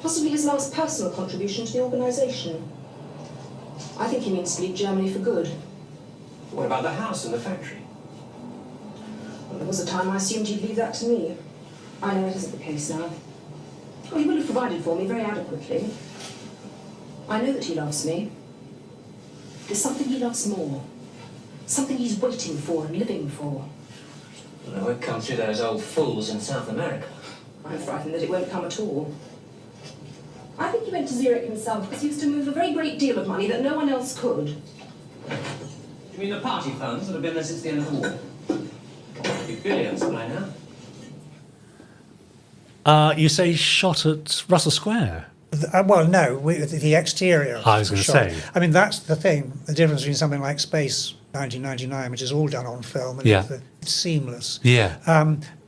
Possibly his last personal contribution to the organisation. I think he means to leave Germany for good. What about the house and the factory? Well, there was a time I assumed he'd leave that to me. I know it isn't the case now. Well, he will have provided for me very adequately. I know that he loves me. There's something he loves more. Something he's waiting for and living for. Well, it won't come through those old fools in South America. I'm frightened that it won't come at all. I think he went to Zurich himself because he was to move a very great deal of money that no one else could. You mean the party funds that have been there since the end of the war? Be billions by now. You say shot at Russell Square? Well, no, the exterior. I was going to say. I mean, that's the thing. The difference between something like Space 1999, which is all done on film, and it's seamless. Yeah.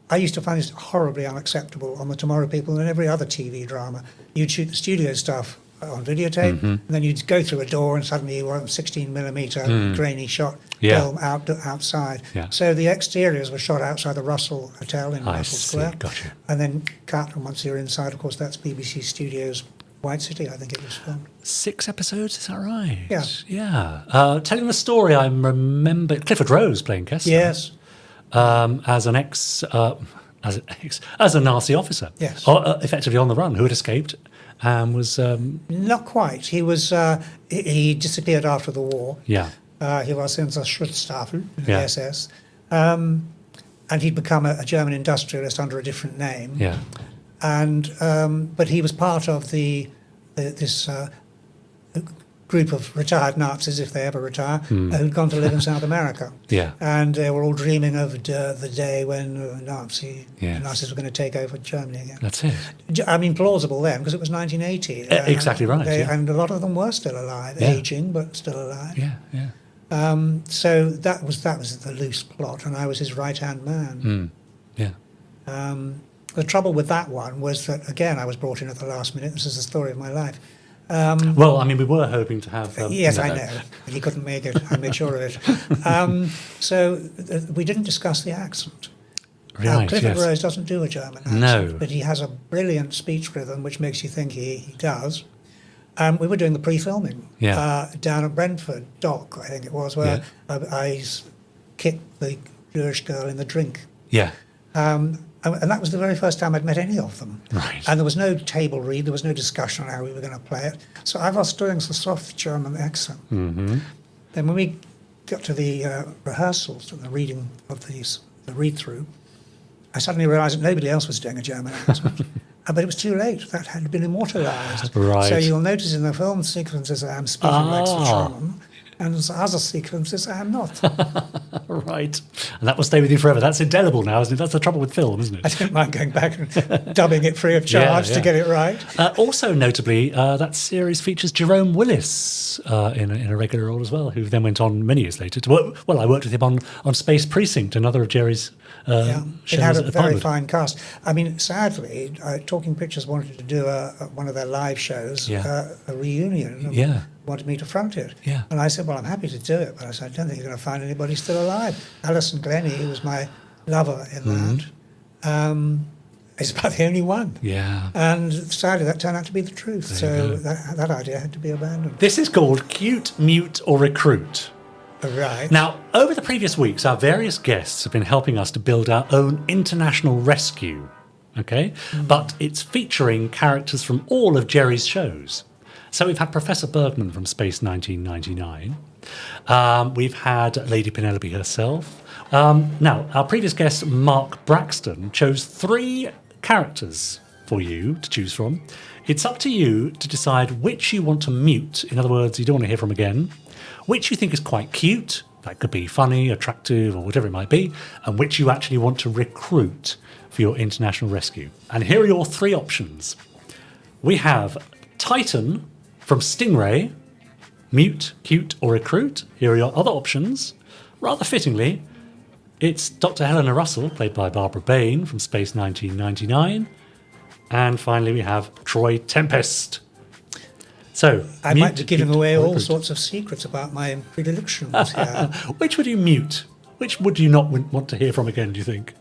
I used to find this horribly unacceptable on The Tomorrow People and every other TV drama. You'd shoot the studio stuff on videotape, and then you'd go through a door and suddenly you were on 16mm grainy shot film outside. Yeah. So the exteriors were shot outside the Russell Hotel in Russell Square. Gotcha. And then cut, and once you're inside, of course, that's BBC Studios White City, I think it was filmed. 6 episodes, is that right? Yeah. Yeah. Telling the story, I remember Clifford Rose playing Kessler. Yes. As a Nazi officer. Yes. Effectively on the run, who had escaped and was... Not quite. He was. He disappeared after the war. Yeah. He was in the Schutzstaffel, the SS. And he'd become a German industrialist under a different name. Yeah. And but he was part of this group of retired Nazis, if they ever retire, who'd gone to live in South America. Yeah. And they were all dreaming of the day when Nazis were going to take over Germany again. That's it. I mean, plausible then, because it was 1980. Exactly right. And a lot of them were still alive, aging, but still alive. Yeah, yeah. So that was the loose plot, and I was his right-hand man. Yeah. The trouble with that one was that, again, I was brought in at the last minute. This is the story of my life. Well, I mean, we were hoping to have... yes, I know. But he couldn't make it. I made sure of it. So we didn't discuss the accent. Right, Clifford Rose doesn't do a German accent, No. but he has a brilliant speech rhythm, which makes you think he does. We were doing the pre-filming down at Brentford Dock, I think it was, where I kicked the Jewish girl in the drink. Yeah. And that was the very first time I'd met any of them. Right. And there was no table read, there was no discussion on how we were going to play it. So I was doing the soft German accent. Mm-hmm. Then when we got to the rehearsals and the reading of the read-through, I suddenly realised that nobody else was doing a German accent. But it was too late. That had been immortalised. Right. So you'll notice in the film sequences I am speaking like the German, and in other sequences I am not. Right. And that will stay with you forever. That's indelible now, isn't it? That's the trouble with film, isn't it? I don't mind going back and dubbing it free of charge to get it right. Also, notably, that series features Jerome Willis in a regular role as well, who then went on many years later to work. Well, I worked with him on Space Precinct, another of Jerry's shows. It had a at very Pinewood. fine cast. I mean, sadly, Talking Pictures wanted to do one of their live shows, a reunion. And wanted me to front it. Yeah. And I said, well, I'm happy to do it, but I said, I don't think you're going to find anybody still alive. Alison Glennie, who was my lover in that, is about the only one. Yeah. And sadly, that turned out to be the truth. So that idea had to be abandoned. This is called Cute, Mute or Recruit. Right. Now, over the previous weeks, our various guests have been helping us to build our own international rescue, okay? But it's featuring characters from all of Jerry's shows. So we've had Professor Bergman from Space 1999. We've had Lady Penelope herself. Now, our previous guest, Mark Braxton, chose 3 characters for you to choose from. It's up to you to decide which you want to mute. In other words, you don't want to hear from again. Which you think is quite cute, that could be funny, attractive, or whatever it might be, and which you actually want to recruit for your international rescue. And here are your 3 options. We have Titan from Stingray, mute, cute, or recruit. Here are your other options. Rather fittingly, it's Dr. Helena Russell, played by Barbara Bain from Space 1999. And finally, we have Troy Tempest. So, I might be giving away all sorts of secrets about my predilections here. Which would you mute? Which would you not want to hear from again, do you think?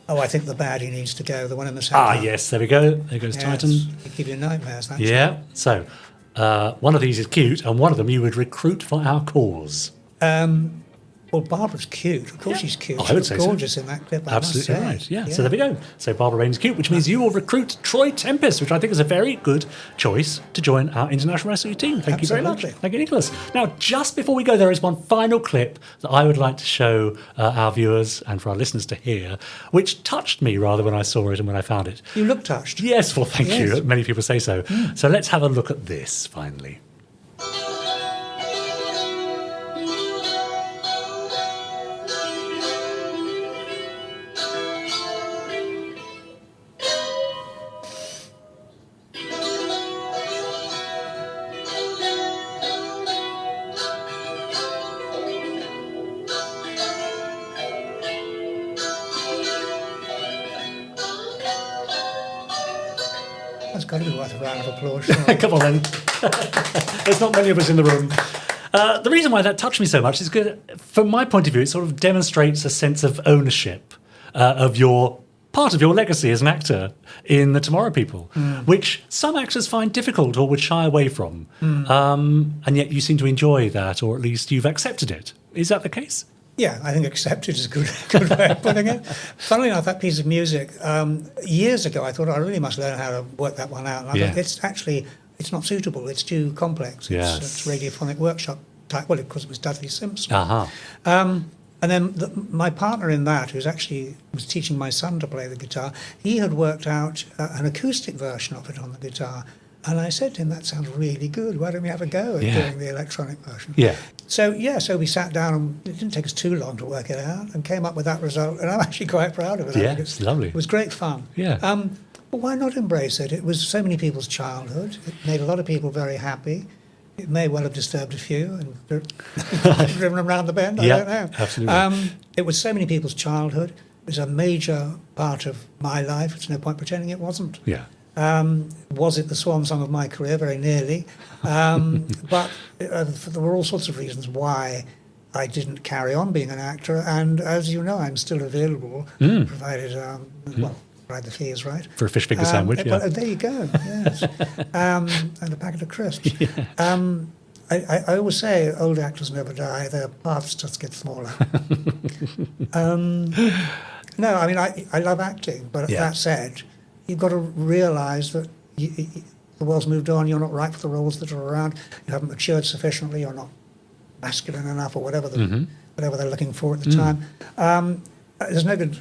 Oh, I think the baddie needs to go. The one in the centre. Yes, there we go. There goes Titan. It give you nightmares. That Yeah. So, one of these is cute, and one of them you would recruit for our cause. Well, Barbara's cute. Of course she's cute. Oh, I She would looks say so. gorgeous in that clip. I must Absolutely say. right. Yeah. So there we go. So Barbara Rain's cute, which means you will recruit Troy Tempest, which I think is a very good choice to join our international rescue team. Thank you very much. Absolutely. Thank you, Nicholas. Now, just before we go, there is one final clip that I would like to show our viewers and for our listeners to hear, which touched me rather when I saw it and when I found it. You look touched. Yes. Well, thank Yes. you. Many people say so. So let's have a look at this finally. That's got to be worth a round of applause. Surely. Come on then. There's not many of us in the room. The reason why that touched me so much is good. From my point of view, it sort of demonstrates a sense of ownership of your part of your legacy as an actor in The Tomorrow People, which some actors find difficult or would shy away from. And yet you seem to enjoy that, or at least you've accepted it. Is that the case? Yeah, I think accepted is a good way of putting it. Funnily enough, that piece of music, years ago, I thought I really must learn how to work that one out. And I thought it's not suitable. It's too complex. It's radiophonic workshop type. Well, of course, it was Dudley Simpson. And then my partner in that, who was teaching my son to play the guitar, he had worked out an acoustic version of it on the guitar. And I said to him, that sounds really good. Why don't we have a go at doing the electronic version? Yeah. So we sat down, and it didn't take us too long to work it out, and came up with that result. And I'm actually quite proud of it. Yeah, it's lovely. It was great fun. Yeah. But why not embrace it? It was so many people's childhood. It made a lot of people very happy. It may well have disturbed a few and driven them around the bend. I don't know. Absolutely. It was so many people's childhood. It was a major part of my life. There's no point pretending it wasn't. Yeah. Was it the swan song of my career? Very nearly. But there were all sorts of reasons why I didn't carry on being an actor. And as you know, I'm still available, provided the fee is right. For a fish finger sandwich, Well, there you go, yes. And a packet of crisps. I always say old actors never die, their paths just get smaller. No, I mean, I love acting, but that said, you've got to realise that the world's moved on, you're not right for the roles that are around, you haven't matured sufficiently, you're not masculine enough, or whatever they're looking for at the time. There's no good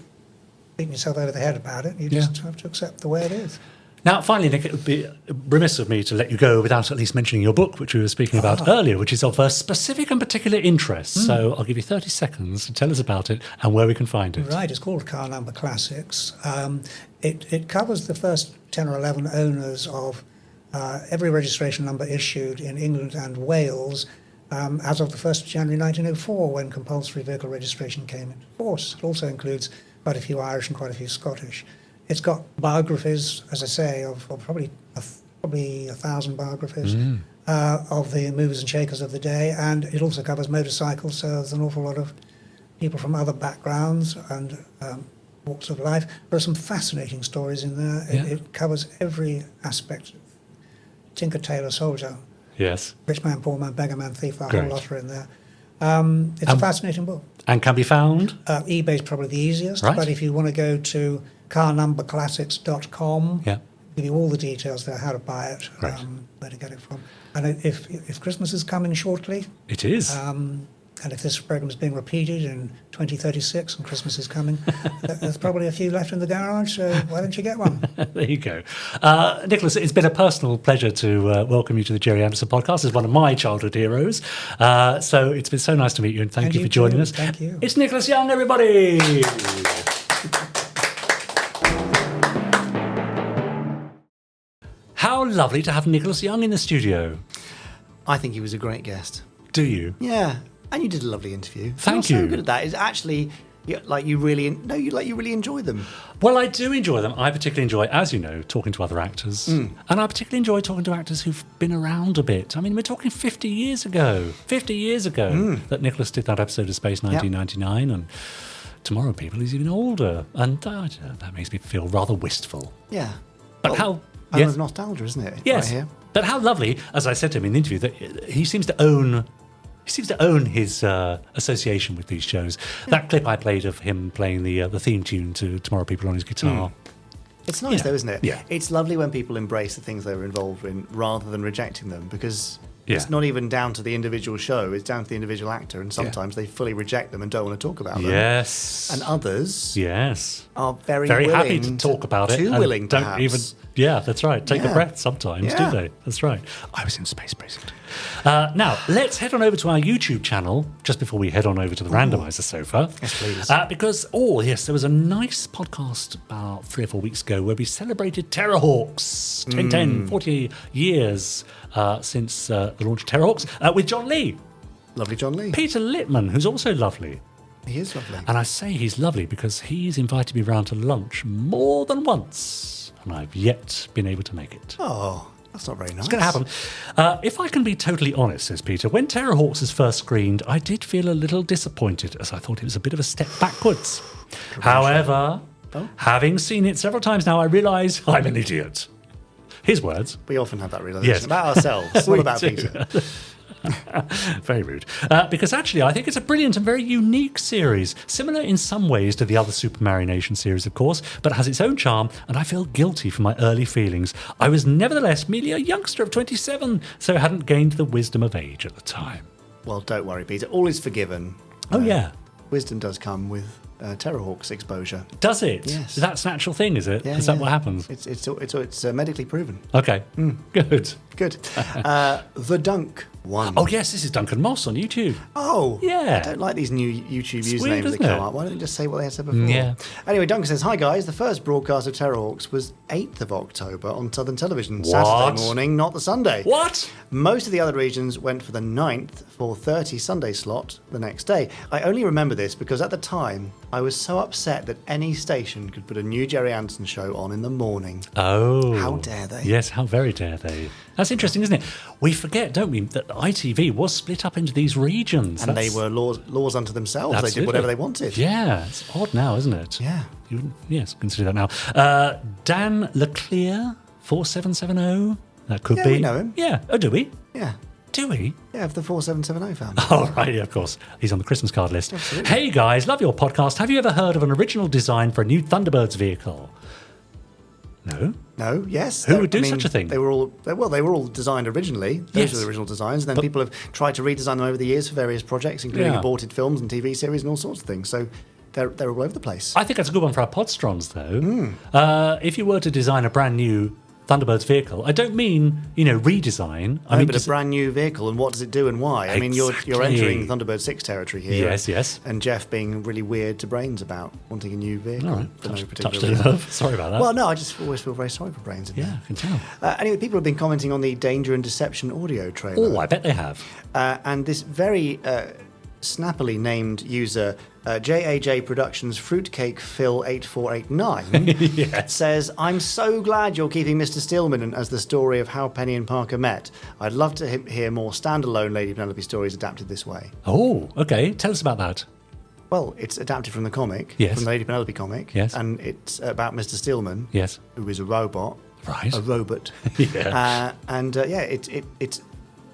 beating yourself over the head about it. You just have to accept the way it is. Now, finally, Nick, it would be remiss of me to let you go without at least mentioning your book, which we were speaking about earlier, which is of a specific and particular interest. So I'll give you 30 seconds to tell us about it and where we can find it. Right, it's called Car Number Classics. It covers the first 10 or 11 owners of every registration number issued in England and Wales as of the 1st of January 1904, when compulsory vehicle registration came into force. It also includes quite a few Irish and quite a few Scottish. It's got biographies, as I say, of probably 1,000 biographies of the movers and shakers of the day, and it also covers motorcycles, so there's an awful lot of people from other backgrounds and walks of life. There are some fascinating stories in there. It covers every aspect. Tinker, tailor, soldier. Yes. Rich man, poor man, beggar man, thief, a whole lot are in there. It's a fascinating book. And can be found? eBay's probably the easiest, but if you want to go to carnumberclassics.com, give you all the details there, how to buy it, where to get it from. And if Christmas is coming shortly... It is. And if this program is being repeated in 2036 and Christmas is coming, there's probably a few left in the garage, so why don't you get one? There you go. Nicholas, it's been a personal pleasure to welcome you to the Gerry Anderson podcast as one of my childhood heroes. So it's been so nice to meet you, and thank you for joining us. Thank you. It's Nicholas Young, everybody! How lovely to have Nicholas Young in the studio. I think he was a great guest. Do you? Yeah. And you did a lovely interview. Thank You're you. so good at that. It's actually you really enjoy them. Well, I do enjoy them. I particularly enjoy, as you know, talking to other actors. And I particularly enjoy talking to actors who've been around a bit. I mean, we're talking 50 years ago. 50 years ago that Nicholas did that episode of Space 1999. And Tomorrow People is even older, and that makes me feel rather wistful. Yeah. But how... Home of nostalgia, isn't it? Yes. Right here. But how lovely, as I said to him in the interview, that he seems to own his association with these shows. That clip I played of him playing the theme tune to Tomorrow People on his guitar. It's nice though, isn't it? Yeah. It's lovely when people embrace the things they were involved in rather than rejecting them, because Yeah. it's not even down to the individual show, it's down to the individual actor, and sometimes they fully reject them and don't want to talk about them. Yes. And others Yes. are very happy willing to talk about it. Too and willing, don't perhaps. even. Yeah, that's right. Take a Yeah. breath sometimes, Yeah. do they? That's right. I was in Space Precinct. Now, let's head on over to our YouTube channel just before we head on over to the Randomiser sofa. Yes, please. Because, there was a nice podcast about 3 or 4 weeks ago where we celebrated Terrorhawks. 40 years since the launch of Terrorhawks with John Lee. Lovely John Lee. Peter Littman, who's also lovely. He is lovely. And I say he's lovely because he's invited me round to lunch more than once, and I've yet been able to make it. Oh, that's not very nice. It's going to happen. If I can be totally honest, says Peter, when Terrorhawks was first screened, I did feel a little disappointed, as I thought it was a bit of a step backwards. However, having seen it several times now, I realise I'm an idiot. His words. We often have that realisation Yes. about ourselves, not about do. Peter. Very rude. Because actually, I think it's a brilliant and very unique series, similar in some ways to the other Super Mario Nation series, of course, but has its own charm, and I feel guilty for my early feelings. I was nevertheless merely a youngster of 27, so hadn't gained the wisdom of age at the time. Well, don't worry, Peter. All is forgiven. Oh, yeah. Wisdom does come with Terrorhawks exposure. Does it? Yes. That's a natural thing, is it? Yeah, Is that yeah. what happens? It's medically proven. Okay. Good. Good. The Dunk one. Oh, yes, this is Duncan Moss on YouTube. Oh, Yeah. I don't like these new YouTube It's usernames weird, that isn't come it? up. Why don't they just say what they had said before? Yeah. Anyway, Duncan says, "Hi guys, the first broadcast of Terrorhawks was 8th of October on Southern Television, What? Saturday morning, not the Sunday. What? Most of the other regions went for the 9th 4:30 Sunday slot the next day. I only remember this because at the time I was so upset that any station could put a new Gerry Anderson show on in the morning. Oh. How dare they? Yes, how very dare they. That's interesting, isn't it? We forget, don't we, that ITV was split up into these regions. And they were laws unto themselves. Absolutely. They did whatever they wanted. Yeah, it's odd now, isn't it? Yeah. You wouldn't, yes, consider that now. Dan Leclerc, 4770. That could Yeah, be. we know him. Yeah. Oh, do we? Yeah. Do we? Yeah, of the 4770 family. Oh, right, yeah, of course. He's on the Christmas card list. Absolutely. Hey, guys, love your podcast. Have you ever heard of an original design for a new Thunderbirds vehicle? No? No, yes. Who would do such a thing? They were all designed originally. Those Yes. were the original designs. And then people have tried to redesign them over the years for various projects, including Yeah. aborted films and TV series and all sorts of things. So they're all over the place. I think that's a good one for our Podsterons, though. If you were to design a brand new Thunderbirds vehicle, I don't mean, redesign. I mean, but a brand new vehicle, and what does it do and why? I mean, you're Exactly. entering Thunderbird 6 territory here. Yes, yes. And Jeff being really weird to Brains about wanting a new vehicle. All right, for no particular touched a reason. nerve. Sorry about that. Well, no, I just always feel very sorry for Brains in Yeah, I can tell. there. Anyway, people have been commenting on the Danger and Deception audio trailer. Oh, I bet they have. And this very snappily named user, JAJ Productions Fruitcake Phil 8489, Yes. says, "I'm so glad you're keeping Mr. Stillman as the story of how Penny and Parker met. I'd love to hear more standalone Lady Penelope stories adapted this way." Oh, okay. Tell us about that. Well, it's adapted from the comic, Yes. from the Lady Penelope comic, Yes. and it's about Mr. Stillman, Yes. who is a robot, Right. a robot. Yeah. It's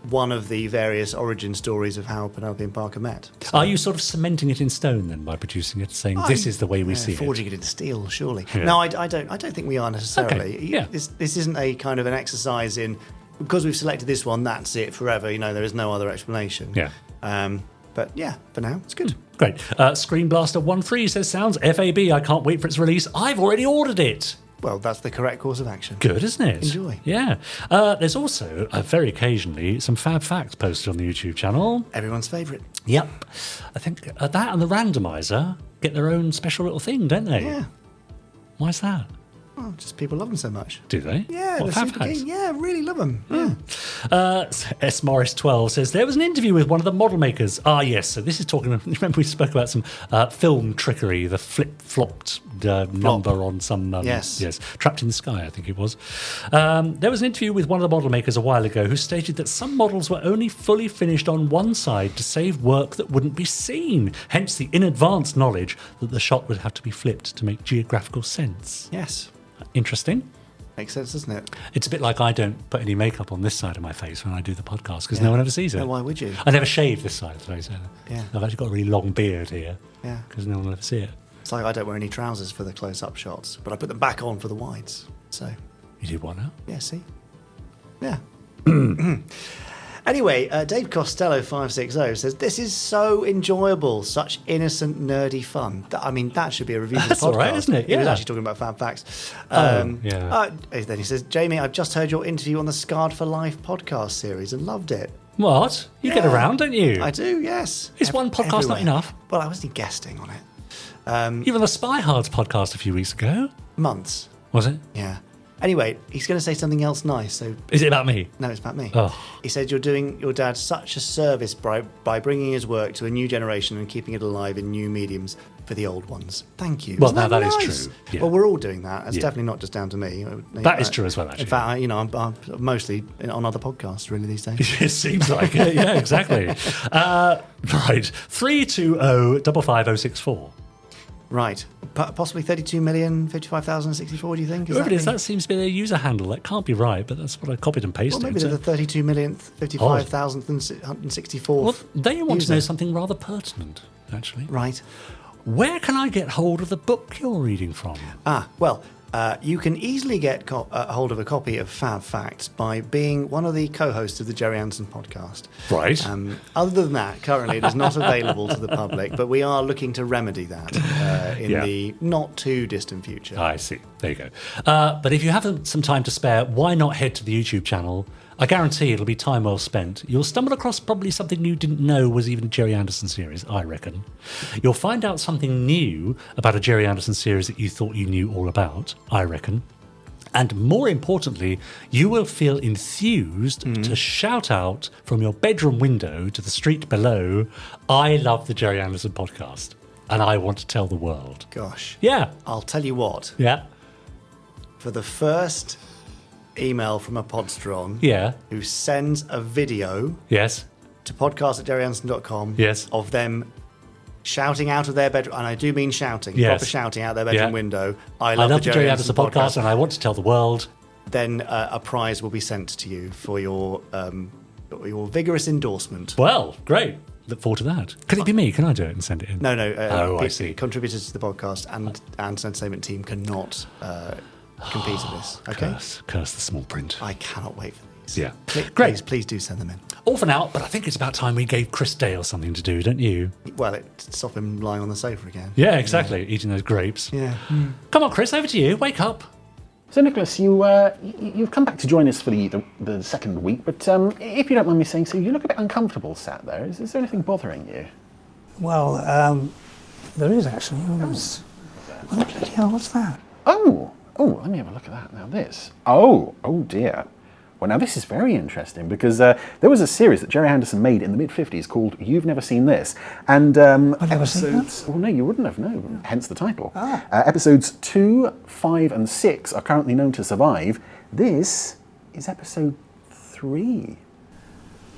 one of the various origin stories of how Penelope and Parker met. Are you sort of cementing it in stone then by producing it, saying this is the way we see forging it? it in steel, surely. Yeah. No, I don't think we are necessarily. Okay, yeah. This isn't a kind of an exercise in, because we've selected this one, that's it forever. There is no other explanation. Yeah. But yeah, for now, it's good. Great. Screen Blaster 13 says, sounds FAB. I can't wait for its release. I've already ordered it. Well, that's the correct course of action. Good, isn't it? Enjoy. Yeah. There's also, very occasionally, some Fab Facts posted on the YouTube channel. Everyone's favourite. Yep. I think that and the Randomiser get their own special little thing, don't they? Yeah. Why's that? Oh, just people love them so much. Do they? Yeah, What, they're Fab super Facts? keen. Yeah, really love them. S. Morris 12 says there was an interview with one of the model makers. Ah, yes. So this is talking. Remember we spoke about some film trickery, the flip-flopped number on some. Yes. Trapped in the Sky, I think it was. There was an interview with one of the model makers a while ago who stated that some models were only fully finished on one side to save work that wouldn't be seen. Hence the in advance knowledge that the shot would have to be flipped to make geographical sense. Yes. Interesting. Makes sense, doesn't it? It's a bit like I don't put any makeup on this side of my face when I do the podcast because no one ever sees it. No, why would you? I never shave this side of the face either. Yeah. I've actually got a really long beard here Yeah. because no one will ever see it. It's like I don't wear any trousers for the close-up shots, but I put them back on for the wides. So, You do what now? yeah, see? Yeah. Anyway, Dave Costello 560 says, this is so enjoyable, such innocent, nerdy fun. I mean, that should be a review for the That's podcast. all right, isn't it? He was Yeah. actually talking about Fab Facts. Yeah. Then he says, Jamie, I've just heard your interview on the Scarred for Life podcast series and loved it. What? You get Yeah. around, don't you? I do, yes. Is one podcast not enough? Well, I wasn't guesting on it. Even the Spy Hards podcast a few weeks ago. Months. Was it? Yeah. Anyway, he's going to say something else nice, so... Is it about me? No, it's about me. Oh. He said you're doing your dad such a service by bringing his work to a new generation and keeping it alive in new mediums for the old ones. Thank you. Well, Isn't now that is nice? true, yeah. Well, we're all doing that. It's Yeah. definitely not just down to me. That is true as well, actually. In fact, I'm mostly on other podcasts really these days. It seems like it. Yeah, exactly. Right. 320-55064. Right. Possibly 32,055,064, do you think? Whoever it is, that seems to be their user handle. That can't be right, but that's what I copied and pasted. Well, maybe they're the 32,055,164. Well, they want to user. know something rather pertinent, actually. Right. Where can I get hold of the book you're reading from? Well, you can easily get hold of a copy of Fab Facts by being one of the co-hosts of the Gerry Anderson podcast. Right. Other than that, currently it is not available to the public, but we are looking to remedy that in the not too distant future. I see. There you go. But if you have some time to spare, why not head to the YouTube channel? I guarantee it'll be time well spent. You'll stumble across probably something you didn't know was even a Gerry Anderson series, I reckon. You'll find out something new about a Gerry Anderson series that you thought you knew all about, I reckon. And more importantly, you will feel enthused to shout out from your bedroom window to the street below, I love the Gerry Anderson podcast, and I want to tell the world. Gosh. Yeah. I'll tell you what. Yeah. For the first email from a podsteron Yeah. who sends a video Yes. to podcast@gerryanderson.com Yes. of them shouting out of their bedroom, and I do mean shouting, Yes. proper shouting out their bedroom Yeah. window, I love the Gerry Anderson podcast, and I want to tell the world. Then a prize will be sent to you for your vigorous endorsement. Well, great. Look forward to that. Could it be me? Can I do it and send it in? No. I see. Contributors to the podcast and entertainment team cannot compete in this. Okay. Curse the small print. I cannot wait for these. Yeah. Great. Please do send them in. All for now, but I think it's about time we gave Chris Dale something to do, don't you? Well, it stopped him lying on the sofa again. Yeah, exactly. Eating those grapes. Yeah. Come on, Chris, over to you. Wake up. So, Nicholas, you've come back to join us for the second week, but if you don't mind me saying so, you look a bit uncomfortable sat there. Is there anything bothering you? Well, there is actually. Oh, bloody hell, what's that? Oh, let me have a look at that now. This. Oh dear. Well, now this is very interesting because there was a series that Gerry Anderson made in the mid-50s called You've Never Seen This. And I've never seen that. Well, no, you wouldn't have, no, hence the title. Episodes 2, 5 and 6 are currently known to survive. This is episode 3.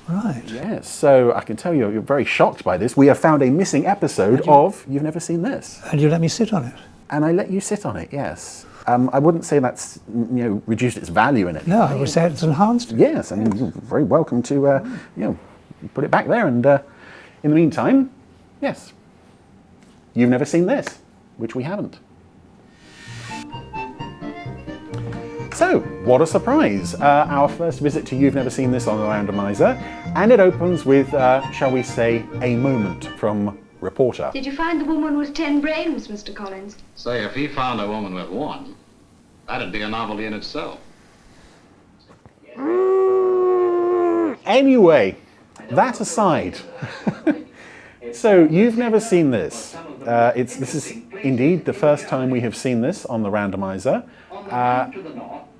Right. Yes, so I can tell you're very shocked by this. We have found a missing episode of You've Never Seen This. And you let me sit on it? And I let you sit on it, yes. I wouldn't say that's reduced its value in it. No, I would say it's enhanced. Yes, I mean, you're very welcome to put it back there. And in the meantime, yes, you've never seen this, which we haven't. So, what a surprise! Our first visit to You've Never Seen This on the Randomiser, and it opens with, shall we say, a moment from Reporter. Did you find the woman with 10 brains, Mr. Collins? Say, if he found a woman with one, that'd be a novelty in itself. Anyway, that aside, so you've never seen this. This is indeed the first time we have seen this on the Randomiser.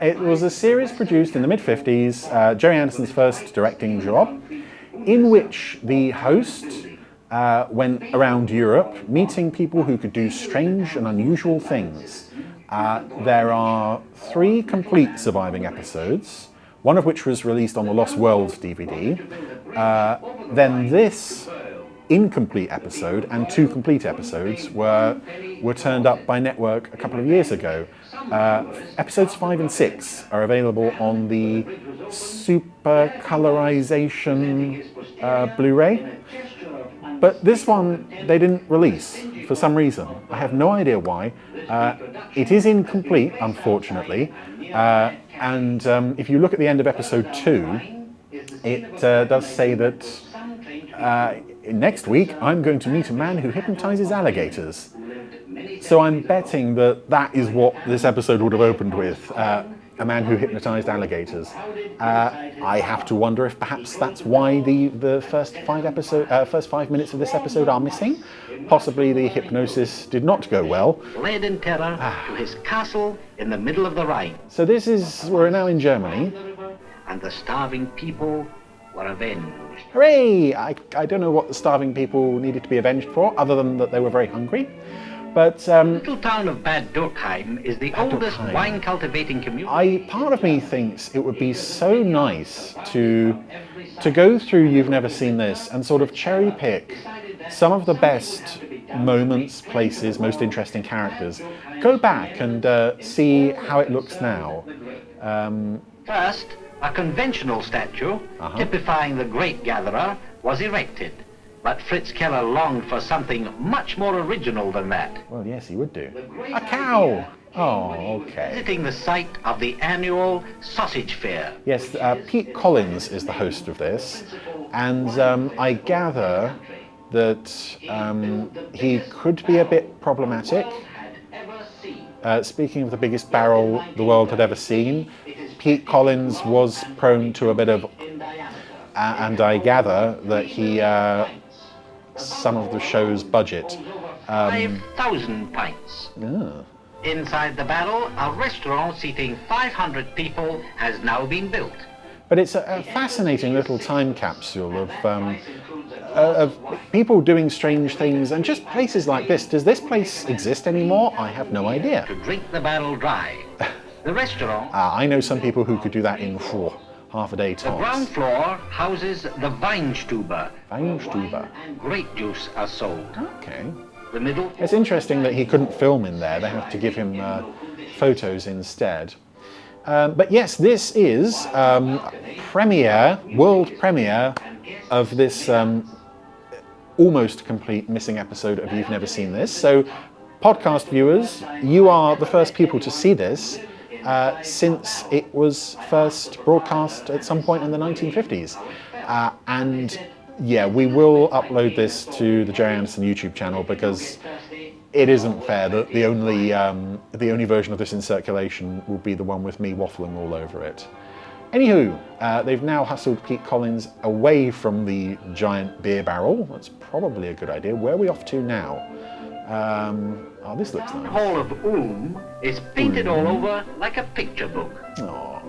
It was a series produced in the mid-50s, Gerry Anderson's first directing job, in which the host went around Europe meeting people who could do strange and unusual things. There are 3 complete surviving episodes, one of which was released on the Lost Worlds DVD. Then this incomplete episode and 2 complete episodes were turned up by Network a couple of years ago. Episodes 5 and 6 are available on the Super Colorization Blu-ray. But this one they didn't release for some reason. I have no idea why. It is incomplete, unfortunately. And if you look at the end of episode 2, it does say that next week I'm going to meet a man who hypnotizes alligators. So I'm betting that that is what this episode would have opened with. A man who hypnotized alligators. I have to wonder if perhaps that's why the first 5 minutes of this episode are missing. Possibly the hypnosis did not go well. Fled in terror to his castle in the middle of the Rhine. So we're now in Germany. And the starving people were avenged. Hooray! I don't know what the starving people needed to be avenged for, other than that they were very hungry. But the little town of Bad Dürkheim is the oldest wine cultivating community. Part of me thinks it would be so nice to go through You've Never Seen This and sort of cherry pick some of the best moments, places, most interesting characters. Go back and see how it looks now. First, a conventional statue typifying the Great Gatherer was erected. But Fritz Keller longed for something much more original than that. Well, yes, he would do. A cow! Oh, okay. Visiting the site of the annual sausage fair. Yes, Pete Collins is the host of this, and I gather that he could be a bit problematic. Speaking of the biggest barrel the world had ever seen, Pete Collins was prone to a bit of... and I gather that he... some of the show's budget. 5,000 pints. Inside the barrel, a restaurant seating 500 people has now been built. But it's a fascinating little time capsule of people doing strange things and just places like this. Does this place exist anymore? I have no idea. To drink the barrel dry. The restaurant... I know some people who could do that in half a day tops. The ground floor houses the Weinstube. Weinstube. And grape juice are sold. Okay. The middle... It's interesting that he couldn't film in there. They have to give him photos instead. But yes, this is world premiere of this almost complete missing episode of You've Never Seen This. So, podcast viewers, you are the first people to see this. Since it was first broadcast at some point in the 1950s. And yeah, we will upload this to the Gerry Anderson YouTube channel because it isn't fair that the only version of this in circulation will be the one with me waffling all over it. Anywho, they've now hustled Pete Collins away from the giant beer barrel. That's probably a good idea. Where are we off to now? Oh, this looks nice. The Hall of Ulm is painted all over like a picture book. Oh.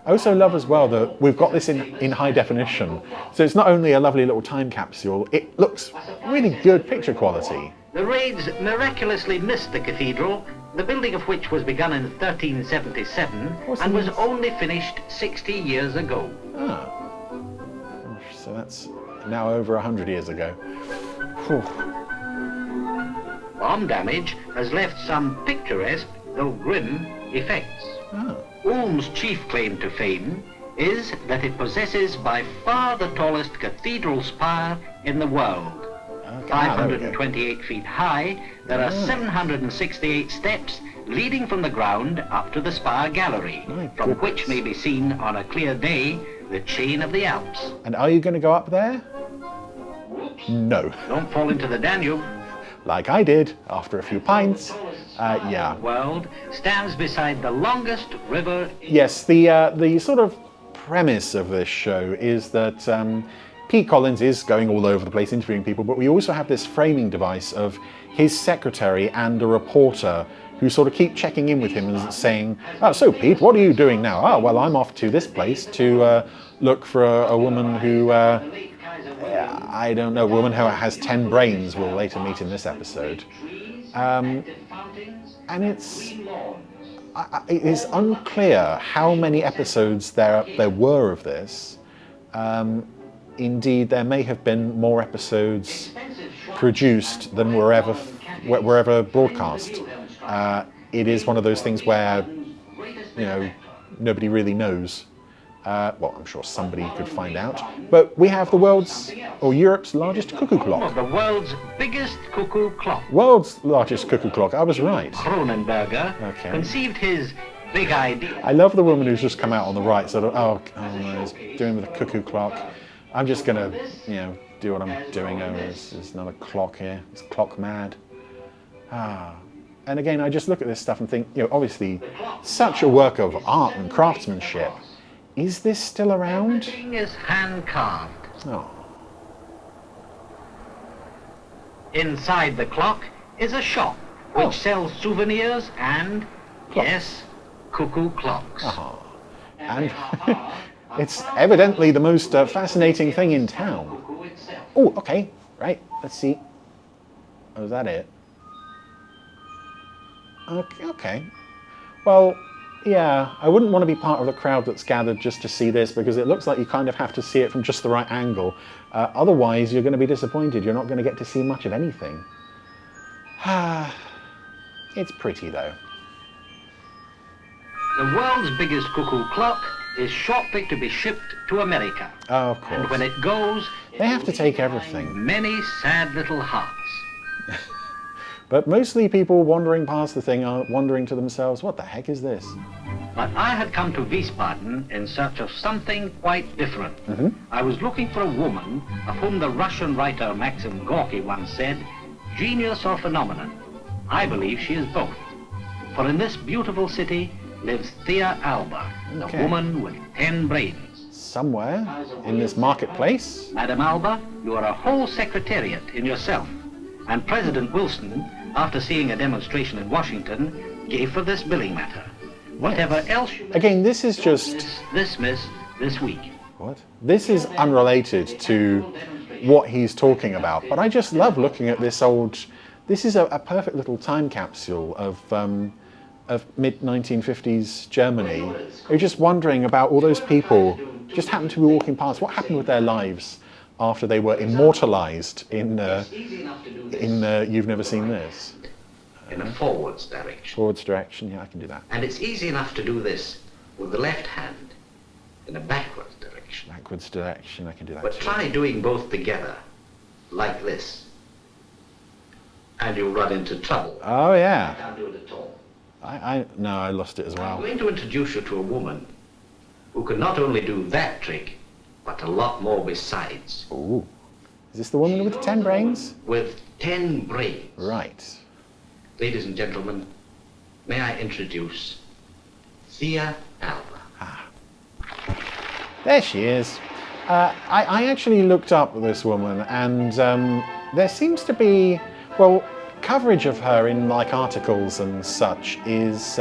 I also love as well that we've got this in high definition. So it's not only a lovely little time capsule, it looks really good picture quality. The raids miraculously missed the cathedral, the building of which was begun in 1377 and was only finished 60 years ago. Ah. Gosh, so that's now over 100 years ago. Whew. Bomb damage has left some picturesque, though grim, effects. Ulm's chief claim to fame is that it possesses by far the tallest cathedral spire in the world. 528 feet high, there are 768 steps leading from the ground up to the spire gallery, from which may be seen on a clear day the chain of the Alps. And are you going to go up there? No. Don't fall into the Danube. Like I did after a few pints. Yeah. World stands beside the longest river. Yes, the sort of premise of this show is that Pete Collins is going all over the place interviewing people, but we also have this framing device of his secretary and a reporter who sort of keep checking in with him and saying, "Oh, so Pete, what are you doing now?" "Oh, well, I'm off to this place to look for a woman who, I don't know, a woman who has 10 brains." We'll later meet in this episode. And it is unclear how many episodes there were of this. Indeed, there may have been more episodes produced than were ever broadcast. It is one of those things where, nobody really knows. Well, I'm sure somebody could find out. But we have the world's, or Europe's largest cuckoo clock. The world's biggest cuckoo clock. World's largest cuckoo clock, I was right. Cronenberger conceived his big idea. I love the woman who's just come out on the right, sort of, oh no, he's doing with a cuckoo clock. I'm just gonna, do what I'm doing. Oh, there's another clock here. It's clock mad. And again, I just look at this stuff and think, obviously, such a work of art and craftsmanship. Is this still around? Everything is hand carved. Oh. Inside the clock is a shop which sells souvenirs and, yes, cuckoo clocks. And it's evidently the most fascinating thing in town. Oh, okay, right, let's see. Oh, is that it? Okay. Well, yeah, I wouldn't want to be part of the crowd that's gathered just to see this, because it looks like you kind of have to see it from just the right angle. Otherwise, you're going to be disappointed. You're not going to get to see much of anything. It's pretty, though. The world's biggest cuckoo clock is shortly to be shipped to America. Oh, of course. And when it goes, they have to take everything. Many sad little hearts. But mostly people wandering past the thing are wondering to themselves, what the heck is this? But I had come to Wiesbaden in search of something quite different. I was looking for a woman of whom the Russian writer Maxim Gorky once said, genius or phenomenon. I believe she is both. For in this beautiful city lives Thea Alba, a woman with 10 brains. Somewhere in this marketplace? Madam Alba, you are a whole secretariat in yourself. And President Wilson, after seeing a demonstration in Washington, gave for this billing matter. Whatever else you... Again, this is just... This week. What? This is unrelated to what he's talking about, but I just love looking at this old... This is a perfect little time capsule of mid-1950s Germany. You're just wondering about all those people just happened to be walking past. What happened with their lives after they were immortalized in You've Never Seen This? In a forwards direction. Forwards direction, yeah, I can do that. And it's easy enough to do this with the left hand in a backwards direction. Backwards direction, I can do that But too. try doing both together, like this. And you'll run into trouble. Oh, yeah. I can't do it at all. No, I lost it as well. I'm going to introduce you to a woman who can not only do that trick, but a lot more besides. Ooh. Is this the woman with 10 brains? With 10 brains. Right. Ladies and gentlemen, may I introduce Thea Alba. There she is. I actually looked up this woman, and there seems to be, well, coverage of her in articles and such is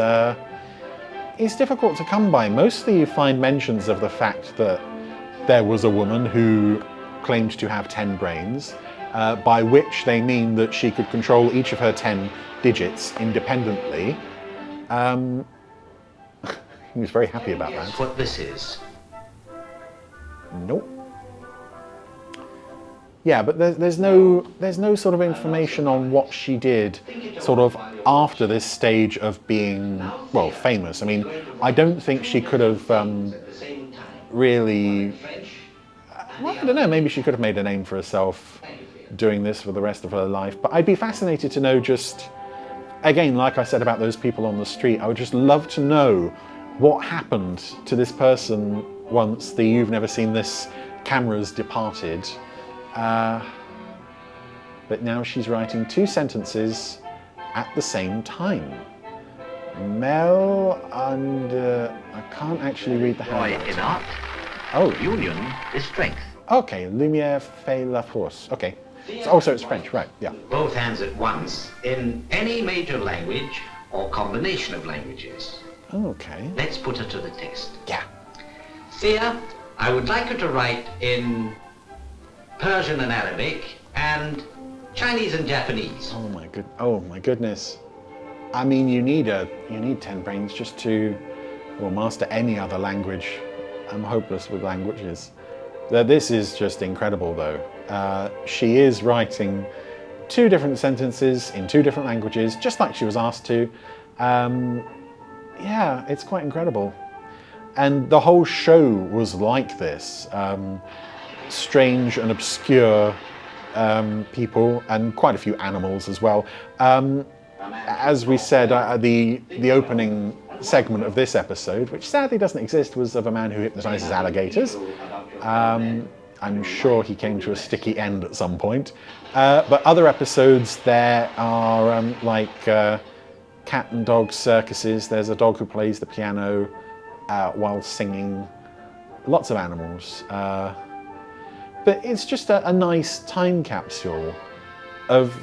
difficult to come by. Mostly you find mentions of the fact that there was a woman who claimed to have 10 brains, by which they mean that she could control each of her 10 digits independently. He was very happy about that. Guess what this is? Nope. Yeah, but there's no sort of information on what she did sort of after this stage of being, well, famous. I mean, I don't think she could have really, well, I don't know, maybe she could have made a name for herself doing this for the rest of her life. But I'd be fascinated to know just, again, like I said about those people on the street, I would just love to know what happened to this person once the You've Never Seen This cameras departed. But now she's writing 2 sentences at the same time. Mel and I can't actually read the handwriting. In art, union is strength. Okay, lumière fait la force. Okay. So it's French, right? Yeah. Both hands at once in any major language or combination of languages. Okay. Let's put her to the test. Yeah. Thea, I would like her to write in Persian and Arabic and Chinese and Japanese. Oh my goodness. I mean, you need 10 brains just to master any other language. I'm hopeless with languages. This is just incredible, though. She is writing 2 different sentences in 2 different languages, just like she was asked to. Yeah, it's quite incredible. And the whole show was like this. Strange and obscure people, and quite a few animals as well. As we said, the opening segment of this episode, which sadly doesn't exist, was of a man who hypnotizes alligators. I'm sure he came to a sticky end at some point. But other episodes, there are like cat and dog circuses. There's a dog who plays the piano while singing. Lots of animals. But it's just a nice time capsule of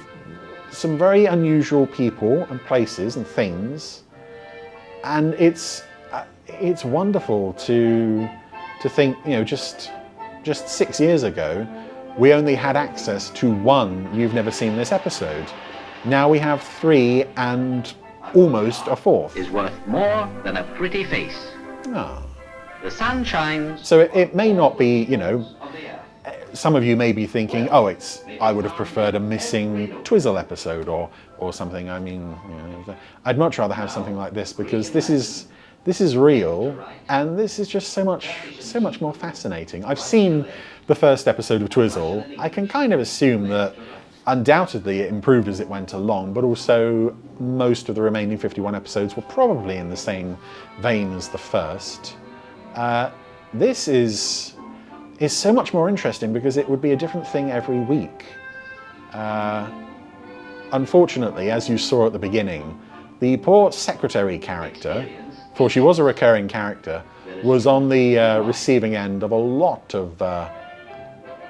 some very unusual people and places and things. And it's wonderful to think, just 6 years ago, we only had access to 1 You've Never Seen This episode. Now we have 3 and almost a 4th. Is worth more than a pretty face. Oh. The sun shines. So it may not be, some of you may be thinking, I would have preferred a missing Twizzle episode or something. I mean, I'd much rather have something like this, because this is real, and this is just so much more fascinating. I've seen the first episode of Twizzle. I can kind of assume that undoubtedly it improved as it went along, but also most of the remaining 51 episodes were probably in the same vein as the first. This is so much more interesting because it would be a different thing every week. Unfortunately, as you saw at the beginning, the poor secretary character, for she was a recurring character, was on the receiving end of a lot of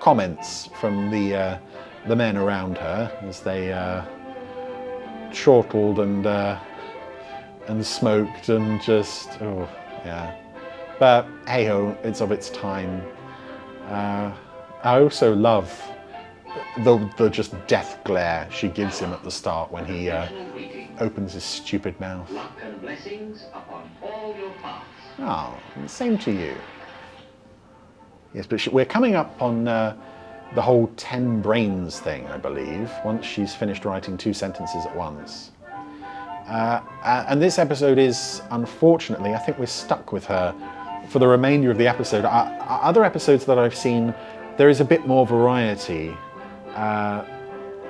comments from the men around her as they chortled and smoked and just, But hey ho, it's of its time. I also love the just death glare she gives him at the start when he opens his stupid mouth. Luck and blessings upon all your paths. Oh, same to you. Yes, but we're coming up on the whole 10 brains thing, I believe, once she's finished writing 2 sentences at once. And this episode is, unfortunately, I think we're stuck with her for the remainder of the episode. Other episodes that I've seen, there is a bit more variety.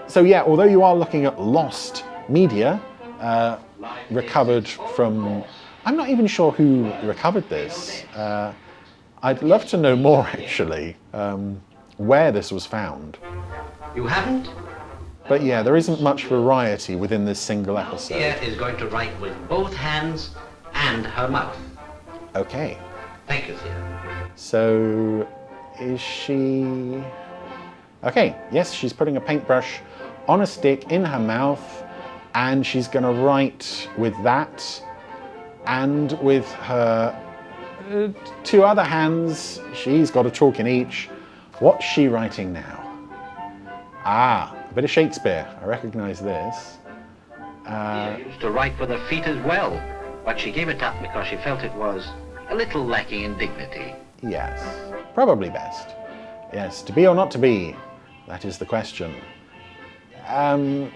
So yeah, although you are looking at lost media, recovered from... I'm not even sure who recovered this. I'd love to know more, actually, where this was found. You haven't? But yeah, there isn't much variety within this single episode. Thea is going to write with both hands and her mouth. Okay. Thank you, Thea. So, is she... Okay, yes, she's putting a paintbrush on a stick in her mouth, and she's going to write with that, and with her 2 other hands, she's got a chalk in each. What's she writing now? Ah, a bit of Shakespeare. I recognise this. Thea used to write with her feet as well, but she gave it up because she felt it was a little lacking in dignity. Yes, probably best. Yes, to be or not to be, that is the question. I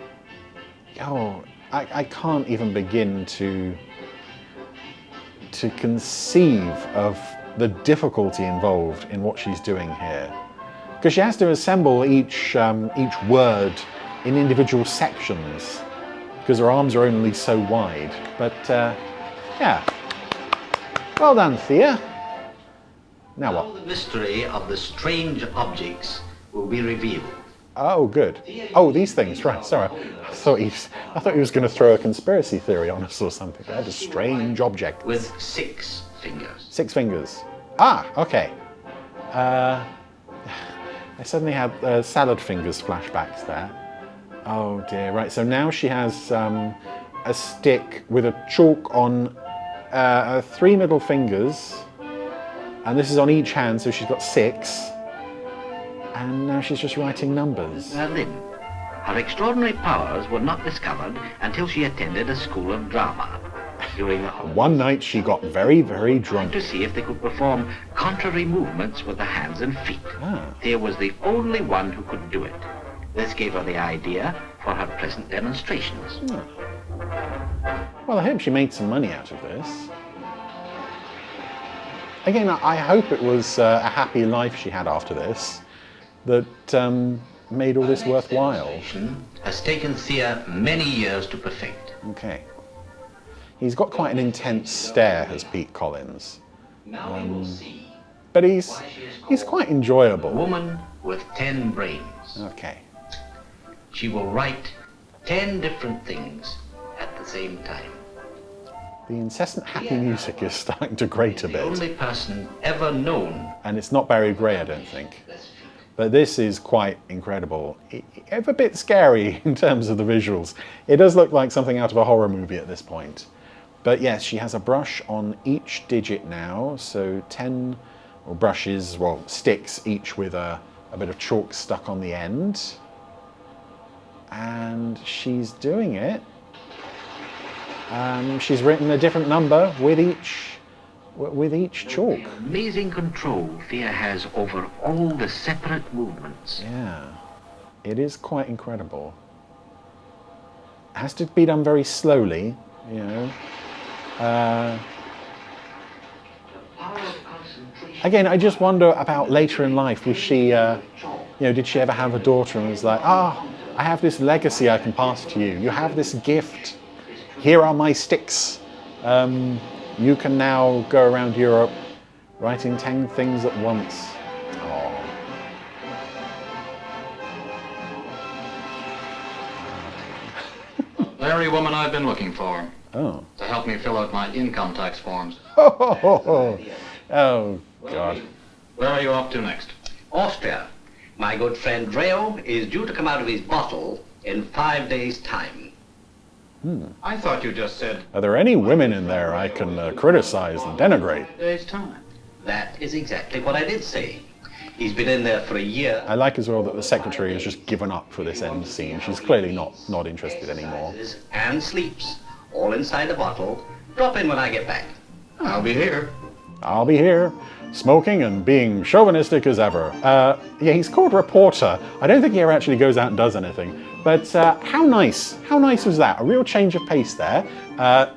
can't even begin to conceive of the difficulty involved in what she's doing here. Because she has to assemble each word in individual sections, because her arms are only so wide. But yeah, well done, Thea. Now what? The mystery of the strange objects will be revealed. Oh, good. Oh, these things, right, sorry. I thought he was going to throw a conspiracy theory on us or something. They had a strange object. With 6 fingers. 6 fingers. Ah, okay. I suddenly had salad fingers flashbacks there. Oh dear, right, so now she has a stick with a chalk on her 3 middle fingers, and this is on each hand, so she's got 6. And now she's just writing numbers. Berlin. Her extraordinary powers were not discovered until she attended a school of drama. During the One night she got very, very drunk. to see if they could perform contrary movements with the hands and feet. Thea was the only one who could do it. This gave her the idea for her present demonstrations. Well, I hope she made some money out of this. Again, I hope it was a happy life she had after this that made all this worthwhile. Has taken Thea many years to perfect. Okay. He's got quite an intense stare, has Pete Collins. But he's quite enjoyable. A woman with 10 brains. Okay. She will write 10 different things at the same time. The incessant happy music is starting to grate a bit. The only person ever known. And it's not Barry Gray, I don't think. But this is quite incredible. A bit scary in terms of the visuals. It does look like something out of a horror movie at this point. But yes, she has a brush on each digit now. So 10 brushes, well, sticks, each with a bit of chalk stuck on the end. And she's doing it. She's written a different number with each chalk. Amazing control Thea has over all the separate movements. Yeah, it is quite incredible. It has to be done very slowly, you know. Again, I just wonder about later in life. Was she, did she ever have a daughter and was like, I have this legacy I can pass to you. You have this gift. Here are my sticks. You can now go around Europe writing 10 things at once. Oh. Very woman I've been looking for. Oh. To help me fill out my income tax forms. Oh, God. Where are you off to next? Austria. My good friend Dreo is due to come out of his bottle in 5 days' time. I thought you just said... Are there any women in there I can criticize and denigrate? 5 days' time. That is exactly what I did say. He's been in there for a year. I like as well that the secretary has just given up for this end scene. She's clearly not interested anymore. And sleeps. All inside the bottle. Drop in when I get back. I'll be here. I'll be here, smoking and being chauvinistic as ever. Yeah, he's called reporter. I don't think he ever actually goes out and does anything. But how nice was that? A real change of pace there.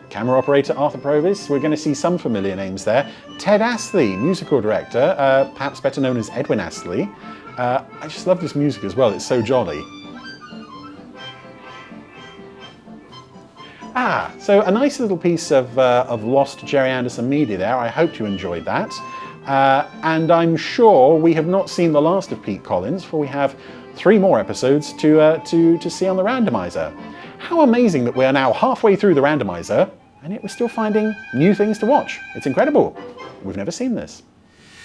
Camera operator Arthur Provis. We're going to see some familiar names there. Ted Astley, musical director, perhaps better known as Edwin Astley. I just love this music as well. It's so jolly. So a nice little piece of lost Gerry Anderson media there. I hope you enjoyed that. And I'm sure we have not seen the last of Pete Collins, for we have 3 more episodes to see on the Randomiser. How amazing that we are now halfway through the Randomiser, and yet we're still finding new things to watch. It's incredible. We've never seen this.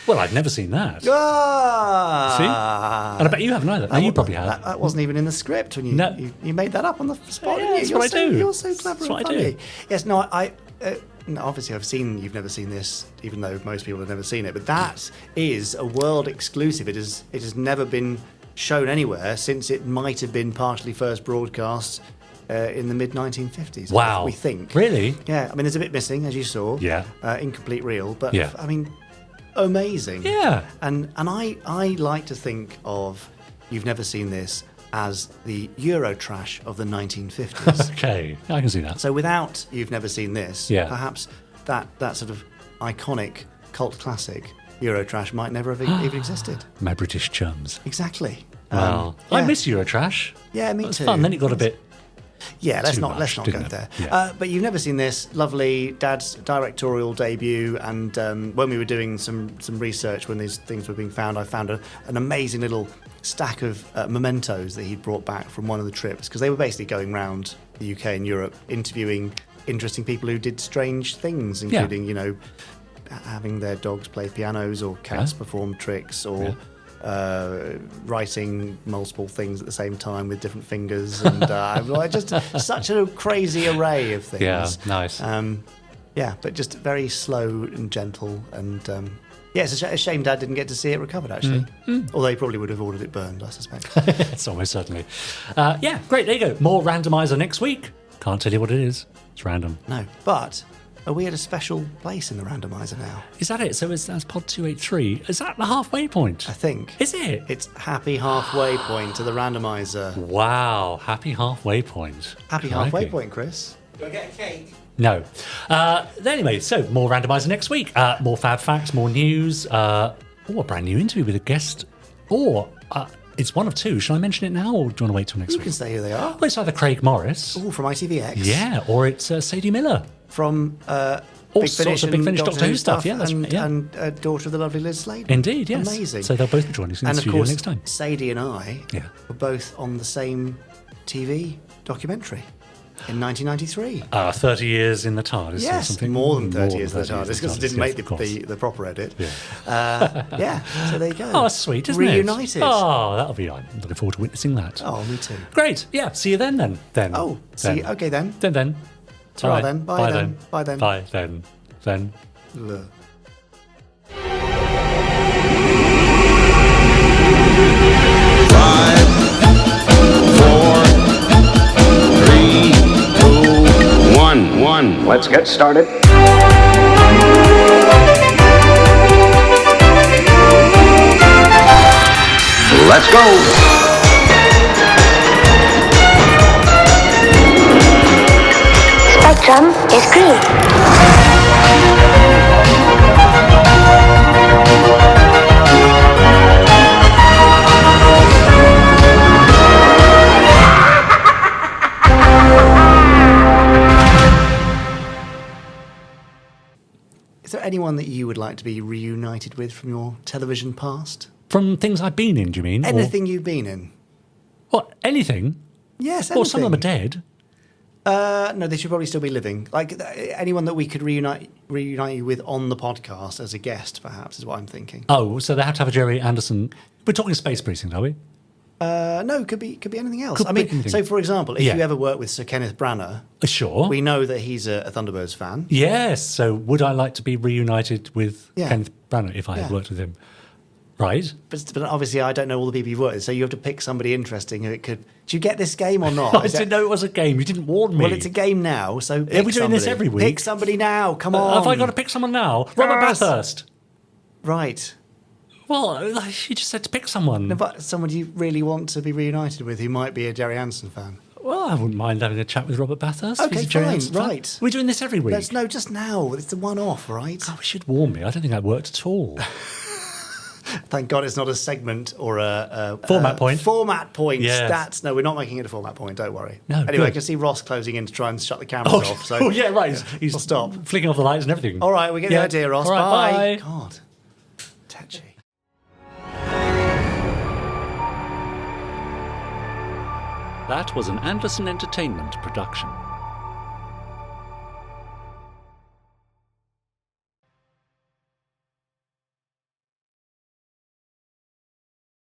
Well, I've never seen that. Ah! See? And I bet you haven't either. No, you probably have. That wasn't even in the script when you made that up on the spot, didn't you? That's what I do. You're so clever That's and what funny. I do. Yes, no, obviously you've never seen this, even though most people have never seen it, but that is a world exclusive. It has never been shown anywhere since it might have been partially first broadcast in the mid-1950s. Wow. We think. Really? Yeah, I mean, there's a bit missing, as you saw. Yeah. Incomplete reel, but yeah. I mean, amazing. Yeah. And I like to think of You've Never Seen This as the Eurotrash of the 1950s. Okay, I can see that. So without You've Never Seen This, perhaps that sort of iconic cult classic Eurotrash might never have even existed. My British chums. Exactly. Well, I miss Eurotrash. Yeah, me it was too. fun. Then it got a bit. Yeah, let's too not much, go didn't it? there. Yeah. But You've Never Seen This, lovely Dad's directorial debut, and when we were doing some research when these things were being found, I found an amazing little stack of mementos that he'd brought back from one of the trips, because they were basically going around the UK and Europe interviewing interesting people who did strange things, including having their dogs play pianos or cats perform tricks or writing multiple things at the same time with different fingers, and just such a crazy array of things. Yeah, nice. But just very slow and gentle, and it's a shame Dad didn't get to see it recovered, actually. Although he probably would have ordered it burned, I suspect. It's almost certainly. Great, there you go. More Randomiser next week. Can't tell you what it is. It's random. No, but are we at a special place in the Randomiser now? Is that it? So that's pod 283. Is that the halfway point? I think. Is it? It's happy halfway point to the Randomiser. Wow, happy halfway point. Happy halfway point, Chris. Do I get a cake? No. Anyway, so more Randomiser next week. More Fab Facts, more news. A brand new interview with a guest. It's one of two. Shall I mention it now, or do you want to wait till next week? You can say who they are. Well, it's either Craig Morris. From ITVX. Yeah, or it's Sadie Miller. From all sorts of Big Finish Doctor Who stuff. Yeah, and daughter of the lovely Liz Sladen. Indeed, yes. Amazing. So they'll both be joining us in the studio next time. Sadie and I were both on the same TV documentary in 1993. 30 years in the TARDIS. Yes, or something. more than 30 years in the TARDIS, because it didn't make the proper edit. Yeah. So there you go. Oh, sweet, isn't Reunited. it? Oh, that'll be. I'm looking forward to witnessing that. Oh, me too. Great. Yeah. See you then. Oh, see you. Okay then. Then. Ta-ra then. Bye then. Bye then. Bye then. Ugh. 5, 4, 3, 2, 1. Let's get started. Let's go. Spectrum is green. Is there anyone that you would like to be reunited with from your television past? From things I've been in, do you mean? Anything you've been in? What? Anything? Yes, anything. Well, some of them are dead. No, they should probably still be living. Like anyone that we could reunite you with on the podcast as a guest, perhaps, is what I'm thinking. Oh, so they have to have a Gerry Anderson. We're talking Space Precinct, are we? No, could be anything else. Anything. So for example, if you ever work with Sir Kenneth Branagh, sure, we know that he's a Thunderbirds fan. Yes. So would I like to be reunited with Kenneth Branagh if I had worked with him? Right. But obviously, I don't know all the people you've worked with, so you have to pick somebody interesting who it could. Do you get this game or not? I didn't know it was a game. You didn't warn me. Well, it's a game now, so are we doing this every week? Pick somebody now. Come on. Have I got to pick someone now? Robert Bathurst. Right. Well, you just said to pick someone. No, but someone you really want to be reunited with who might be a Gerry Anderson fan. Well, I wouldn't mind having a chat with Robert Bathurst. Okay, fine, right. We're doing this every week. No, just now. It's the one-off, right? Oh, should warn me. I don't think that worked at all. Thank God it's not a segment or a format point. Format point. Yes. No, we're not making it a format point. Don't worry. No, anyway, good. I can see Ross closing in to try and shut the cameras off. So yeah, right. He's we'll stop. Flicking off the lights and everything. All right, we get the idea, Ross. All right, bye. God, touchy. That was an Anderson Entertainment production.